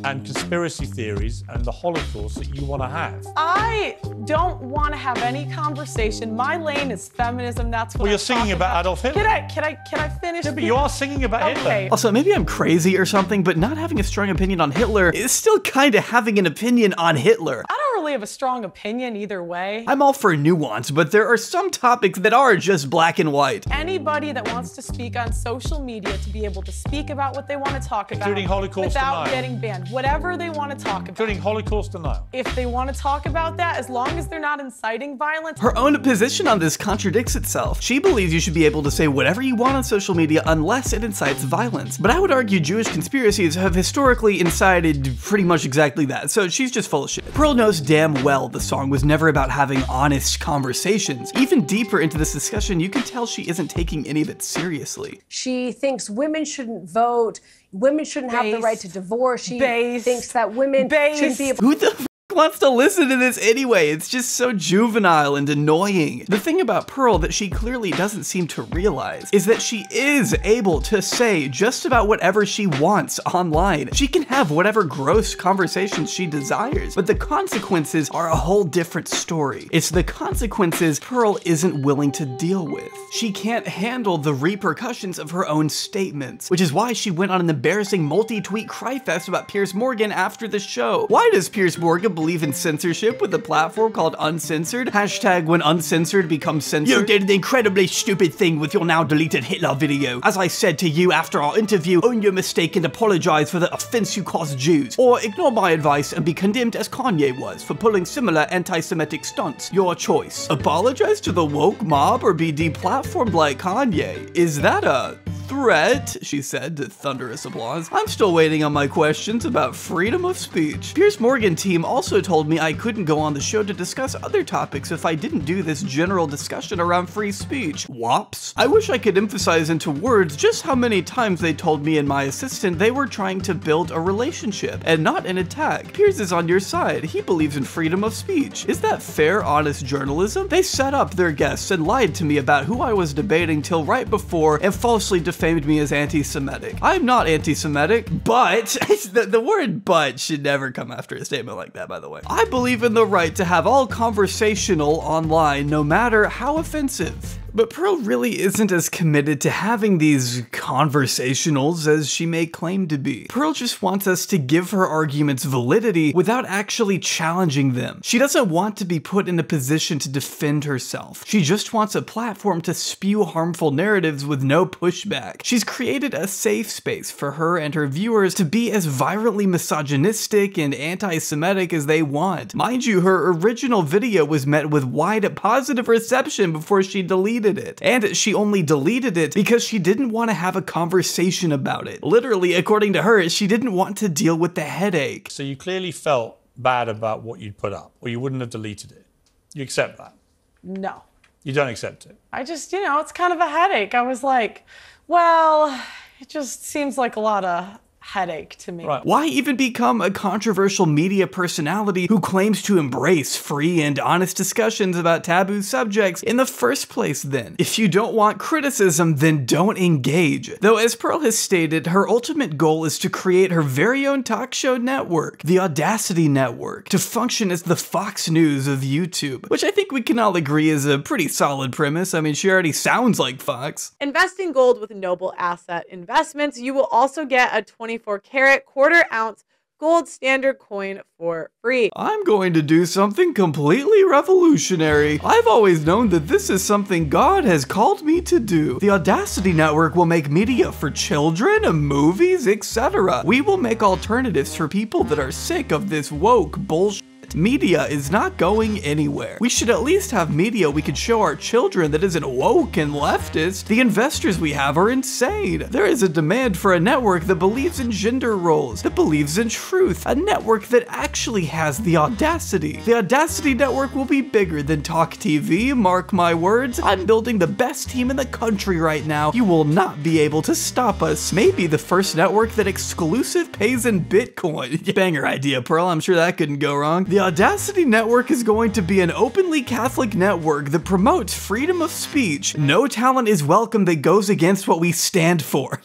and conspiracy theories and the Holocaust that you want to have? I don't want to have any conversation. My lane is feminism. That's what Well, you're singing about Adolf Hitler. Can I finish? Yeah, but you are singing about Hitler. Also, maybe I'm crazy or something, but not having a strong opinion on Hitler is still kind of having an opinion on Hitler. I don't really have a strong opinion either way. I'm all for nuance, but there are some topics that are just black and white. Anybody that wants to speak on social media to be able to speak about what they want to talk about, including Holocaust without denial, getting banned, whatever they want to talk about, including Holocaust denial. If they want to talk about that, as long as they're not inciting violence. Her own position on this contradicts itself. She believes you should be able to say whatever you want on social media unless it incites violence. But I would argue Jewish conspiracies have historically incited pretty much exactly that, so she's just full of shit. Pearl knows damn well the song was never about having honest conversations. Even deeper into this discussion, you can tell she isn't taking any of it seriously. She thinks women shouldn't vote, women shouldn't have the right to divorce. She thinks that women shouldn't be able— Who the f wants to listen to this anyway? It's just so juvenile and annoying. The thing about Pearl that she clearly doesn't seem to realize is that she is able to say just about whatever she wants online. She can have whatever gross conversations she desires, but the consequences are a whole different story. It's the consequences Pearl isn't willing to deal with. She can't handle the repercussions of her own statements, which is why she went on an embarrassing multi-tweet cryfest about Piers Morgan after the show. Why does Piers Morgan believe in censorship with a platform called Uncensored? Hashtag when uncensored becomes censored. You did an incredibly stupid thing with your now deleted Hitler video. As I said to you after our interview, own your mistake and apologize for the offense you caused Jews. Or ignore my advice and be condemned as Kanye was for pulling similar anti-Semitic stunts. Your choice. Apologize to the woke mob or be deplatformed like Kanye. Is that a threat? She said to thunderous applause. I'm still waiting on my questions about freedom of speech. Piers Morgan team also told me I couldn't go on the show to discuss other topics if I didn't do this general discussion around free speech. Wops. I wish I could emphasize into words just how many times they told me and my assistant they were trying to build a relationship and not an attack. Piers is on your side. He believes in freedom of speech. Is that fair, honest journalism? They set up their guests and lied to me about who I was debating till right before and falsely defamed me as anti-Semitic. I'm not anti-Semitic, but the word but should never come after a statement like that, by the way. I believe in the right to have all conversational online, no matter how offensive. But Pearl really isn't as committed to having these conversationals as she may claim to be. Pearl just wants us to give her arguments validity without actually challenging them. She doesn't want to be put in a position to defend herself. She just wants a platform to spew harmful narratives with no pushback. She's created a safe space for her and her viewers to be as virulently misogynistic and anti-Semitic as they want. Mind you, her original video was met with wide positive reception before she deleted it. And she only deleted it because she didn't want to have a conversation about it. Literally, according to her, she didn't want to deal with the headache. So you clearly felt bad about what you'd put up, or you wouldn't have deleted it. You accept that? No. You don't accept it? I just, you know, it's kind of a headache. I was like, well, it just seems like a lot of headache to me. Right. Why even become a controversial media personality who claims to embrace free and honest discussions about taboo subjects in the first place then? If you don't want criticism, then don't engage. Though as Pearl has stated, her ultimate goal is to create her very own talk show network, the Audacity Network, to function as the Fox News of YouTube, which I think we can all agree is a pretty solid premise. I mean, she already sounds like Fox. Invest in gold with Noble Asset Investments. You will also get a 24-karat quarter-ounce gold standard coin for free. I'm going to do something completely revolutionary. I've always known that this is something God has called me to do. The Audacity Network will make media for children, movies, etc. We will make alternatives for people that are sick of this woke bullshit. Media is not going anywhere. We should at least have media we could show our children that isn't woke and leftist. The investors we have are insane. There is a demand for a network that believes in gender roles, that believes in truth, a network that actually has the audacity. The Audacity Network will be bigger than Talk TV, mark my words. I'm building the best team in the country right now. You will not be able to stop us. Maybe the first network that exclusive pays in Bitcoin. Banger idea, Pearl. I'm sure that couldn't go wrong. The Audacity Network is going to be an openly Catholic network that promotes freedom of speech. No talent is welcome that goes against what we stand for.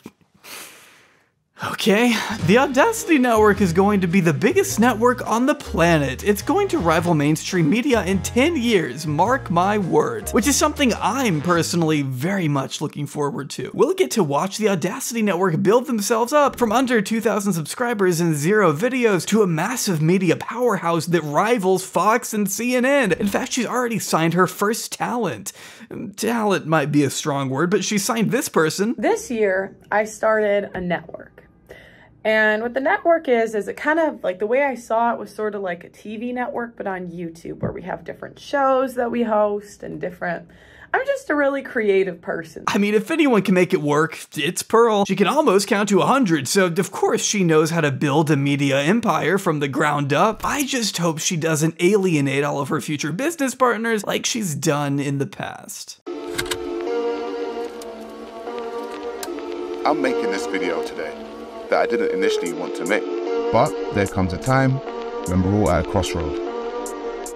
Okay, the Audacity Network is going to be the biggest network on the planet. It's going to rival mainstream media in 10 years, mark my words, which is something I'm personally very much looking forward to. We'll get to watch the Audacity Network build themselves up from under 2,000 subscribers and 0 videos to a massive media powerhouse that rivals Fox and CNN. In fact, she's already signed her first talent. Talent might be a strong word, but she signed this person. This year, I started a network. And what the network is it kind of like, the way I saw it was sort of like a TV network, but on YouTube, where we have different shows that we host and different... I'm just a really creative person. I mean, if anyone can make it work, it's Pearl. She can almost count to 100, so of course she knows how to build a media empire from the ground up. I just hope she doesn't alienate all of her future business partners like she's done in the past. I'm making this video today that I didn't initially want to make. But there comes a time when we're all at a crossroad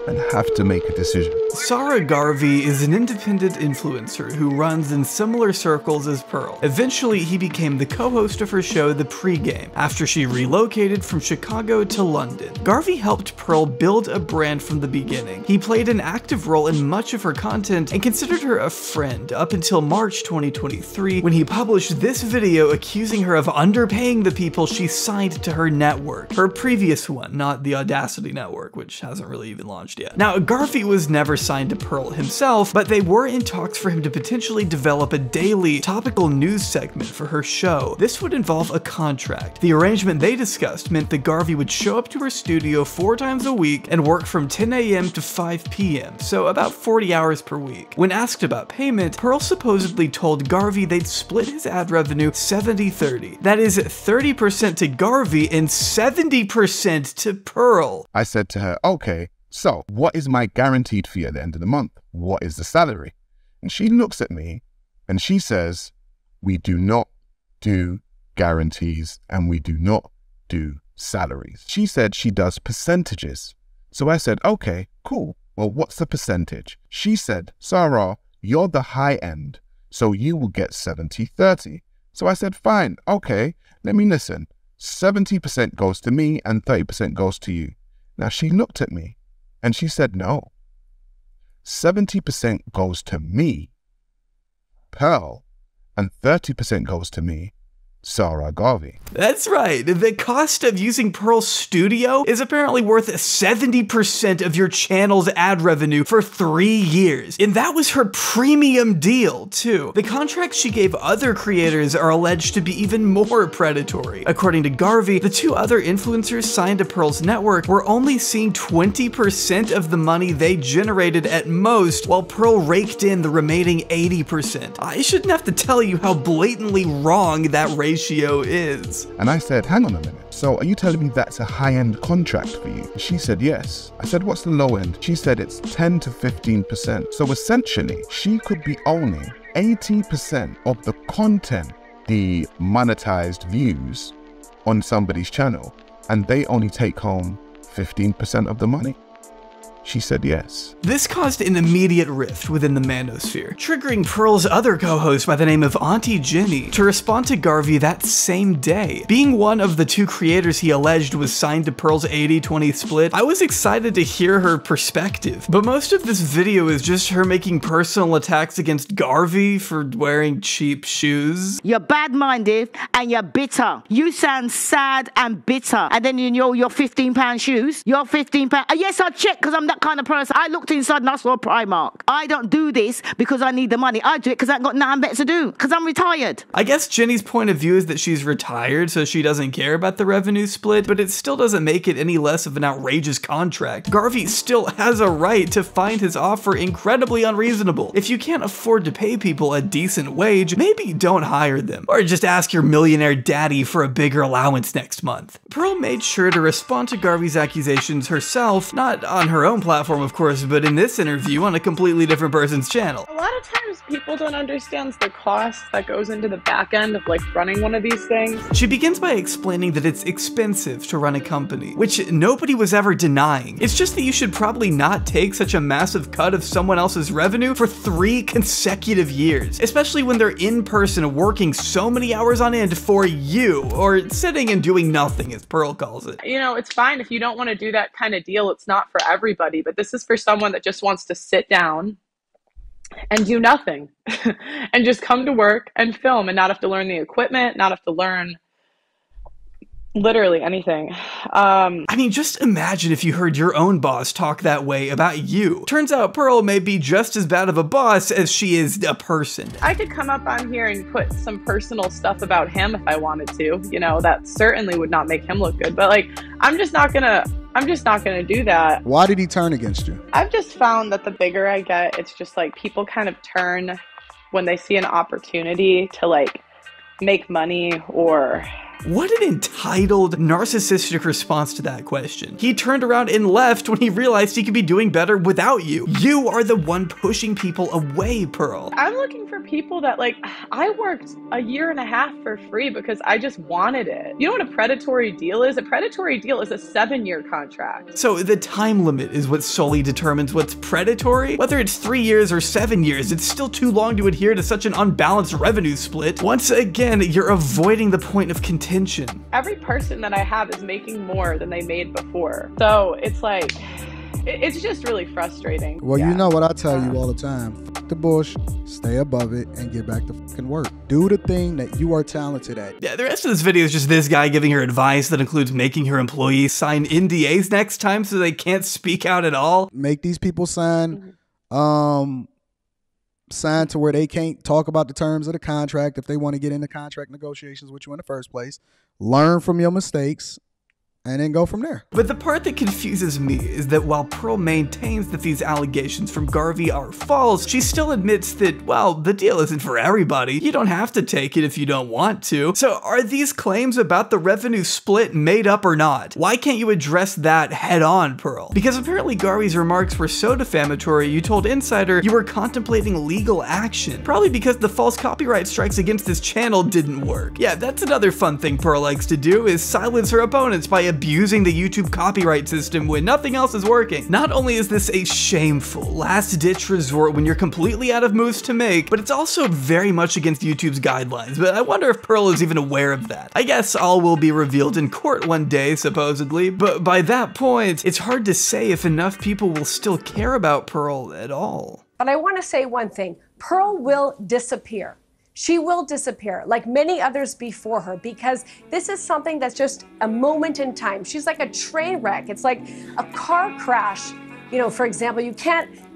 and have to make a decision. Sarah Garvey is an independent influencer who runs in similar circles as Pearl. Eventually, he became the co-host of her show, The Pregame, after she relocated from Chicago to London. Garvey helped Pearl build a brand from the beginning. He played an active role in much of her content and considered her a friend up until March 2023, when he published this video accusing her of underpaying the people she signed to her network. Her previous one, not the Audacity Network, which hasn't really even launched yet. Now, Garvey was never signed to Pearl himself, but they were in talks for him to potentially develop a daily topical news segment for her show. This would involve a contract. The arrangement they discussed meant that Garvey would show up to her studio 4 times a week and work from 10 a.m. to 5 p.m., so about 40 hours per week. When asked about payment, Pearl supposedly told Garvey they'd split his ad revenue 70-30. That is 30% to Garvey and 70% to Pearl. I said to her, okay, so what is my guaranteed fee at the end of the month? What is the salary? And she looks at me and she says, we do not do guarantees and we do not do salaries. She said she does percentages. So I said, okay, cool. Well, what's the percentage? She said, Sarah, you're the high end, so you will get 70-30. So I said, fine, okay, let me listen. 70% goes to me and 30% goes to you. Now she looked at me and she said, no, 70% goes to me, Pearl, and 30% goes to me, Sarah Garvey. That's right. The cost of using Pearl's studio is apparently worth 70% of your channel's ad revenue for 3 years. And that was her premium deal, too. The contracts she gave other creators are alleged to be even more predatory. According to Garvey, the 2 other influencers signed to Pearl's network were only seeing 20% of the money they generated at most, while Pearl raked in the remaining 80%. I shouldn't have to tell you how blatantly wrong that ratio is. And I said, hang on a minute. So are you telling me that's a high-end contract for you? She said, yes. I said, what's the low end? She said it's 10 to 15%. So essentially, she could be owning 80% of the content, the monetized views on somebody's channel, and they only take home 15% of the money. She said yes. This caused an immediate rift within the manosphere, triggering Pearl's other co-host by the name of Auntie Jenny to respond to Garvey that same day. Being one of the 2 creators he alleged was signed to Pearl's 80-20 split, I was excited to hear her perspective. But most of this video is just her making personal attacks against Garvey for wearing cheap shoes. You're bad-minded and you're bitter. You sound sad and bitter. And then you know your £15 shoes, your £15. Yes, I check because I'm that kind of person. I looked inside and I saw Primark. I don't do this because I need the money. I do it because I got nothing better to do, because I'm retired. I guess Jenny's point of view is that she's retired, so she doesn't care about the revenue split, but it still doesn't make it any less of an outrageous contract. Garvey still has a right to find his offer incredibly unreasonable. If you can't afford to pay people a decent wage, maybe don't hire them, or just ask your millionaire daddy for a bigger allowance next month. Pearl made sure to respond to Garvey's accusations herself, not on her own platform of course, but in this interview on a completely different person's channel. A lot of times people don't understand the cost that goes into the back end of like running one of these things. She begins by explaining that it's expensive to run a company, which nobody was ever denying. It's just that you should probably not take such a massive cut of someone else's revenue for 3 consecutive years, especially when they're in person working so many hours on end for you, or sitting and doing nothing as Pearl calls it. You know, it's fine if you don't want to do that kind of deal. It's not for everybody, but this is for someone that just wants to sit down and do nothing and just come to work and film and not have to learn the equipment, not have to learn literally anything. I mean, just imagine if you heard your own boss talk that way about you. Turns out Pearl may be just as bad of a boss as she is a person. I could come up on here and put some personal stuff about him if I wanted to. You know, that certainly would not make him look good. But like, I'm just not gonna do that. Why did he turn against you? I've just found that the bigger I get, it's just like people kind of turn when they see an opportunity to like make money or... What an entitled, narcissistic response to that question. He turned around and left when he realized he could be doing better without you. You are the one pushing people away, Pearl. I'm looking for people that, like, I worked a year and a half for free because I just wanted it. You know what a predatory deal is? A predatory deal is a 7-year contract. So the time limit is what solely determines what's predatory? Whether it's 3 years or 7 years, it's still too long to adhere to such an unbalanced revenue split. Once again, you're avoiding the point of contention. Every person that I have is making more than they made before. So it's like, it's just really frustrating. Well, you know what I tell you all the time. F the bullshit, stay above it, and get back to fucking work. Do the thing that you are talented at. Yeah, the rest of this video is just this guy giving her advice that includes making her employees sign NDAs next time so they can't speak out at all. Make these people sign, sign to where they can't talk about the terms of the contract if they want to get into contract negotiations with you in the first place. Learn from your mistakes and then go from there. But the part that confuses me is that while Pearl maintains that these allegations from Garvey are false, she still admits that, well, the deal isn't for everybody. You don't have to take it if you don't want to. So are these claims about the revenue split made up or not? Why can't you address that head on, Pearl? Because apparently Garvey's remarks were so defamatory, you told Insider you were contemplating legal action. Probably because the false copyright strikes against this channel didn't work. Yeah, that's another fun thing Pearl likes to do, is silence her opponents by abusing the YouTube copyright system when nothing else is working. Not only is this a shameful, last-ditch resort when you're completely out of moves to make, but it's also very much against YouTube's guidelines. But I wonder if Pearl is even aware of that. I guess all will be revealed in court one day, supposedly, but by that point, it's hard to say if enough people will still care about Pearl at all. But I want to say one thing. Pearl will disappear. She will disappear, like many others before her, because this is something that's just a moment in time. She's like a train wreck. It's like a car crash. You know, for example, you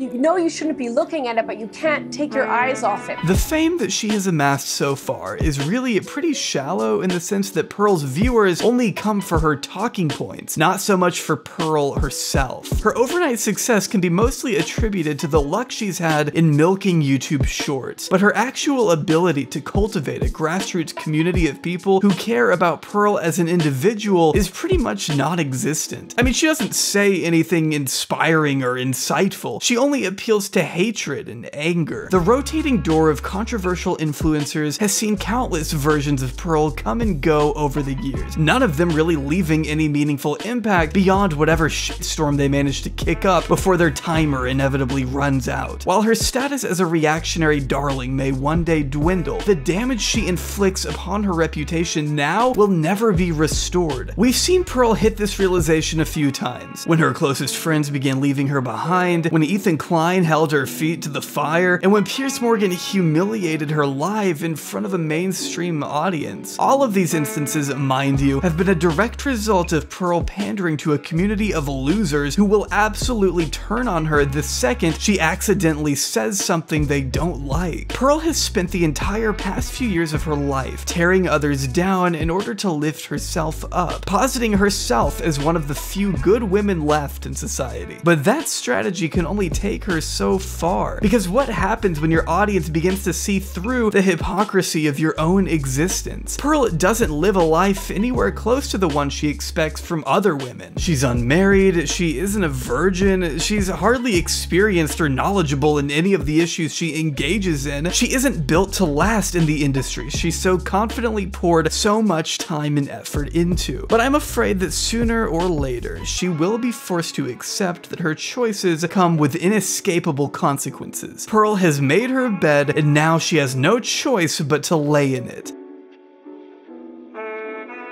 know you shouldn't be looking at it, but you can't take your eyes off it. The fame that she has amassed so far is really pretty shallow in the sense that Pearl's viewers only come for her talking points, not so much for Pearl herself. Her overnight success can be mostly attributed to the luck she's had in milking YouTube Shorts, but her actual ability to cultivate a grassroots community of people who care about Pearl as an individual is pretty much non-existent. I mean, she doesn't say anything inspiring or insightful. She only appeals to hatred and anger. The rotating door of controversial influencers has seen countless versions of Pearl come and go over the years, none of them really leaving any meaningful impact beyond whatever shitstorm they managed to kick up before their timer inevitably runs out. While her status as a reactionary darling may one day dwindle, the damage she inflicts upon her reputation now will never be restored. We've seen Pearl hit this realization a few times, when her closest friends began leaving her behind, when Ethan Klein held her feet to the fire, and when Piers Morgan humiliated her live in front of a mainstream audience. All of these instances, mind you, have been a direct result of Pearl pandering to a community of losers who will absolutely turn on her the second she accidentally says something they don't like. Pearl has spent the entire past few years of her life tearing others down in order to lift herself up, positing herself as one of the few good women left in society. But but that strategy can only take her so far. Because what happens when your audience begins to see through the hypocrisy of your own existence? Pearl doesn't live a life anywhere close to the one she expects from other women. She's unmarried, she isn't a virgin, she's hardly experienced or knowledgeable in any of the issues she engages in. She isn't built to last in the industry she's so confidently poured so much time and effort into. But I'm afraid that sooner or later, she will be forced to accept that her choices come with inescapable consequences. Pearl has made her bed, and now she has no choice but to lay in it.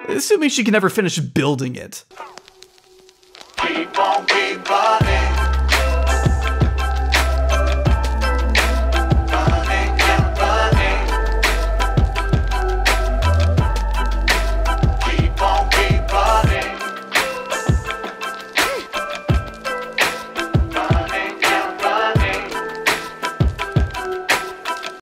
Assuming she can ever finish building it. Keep on, keep running.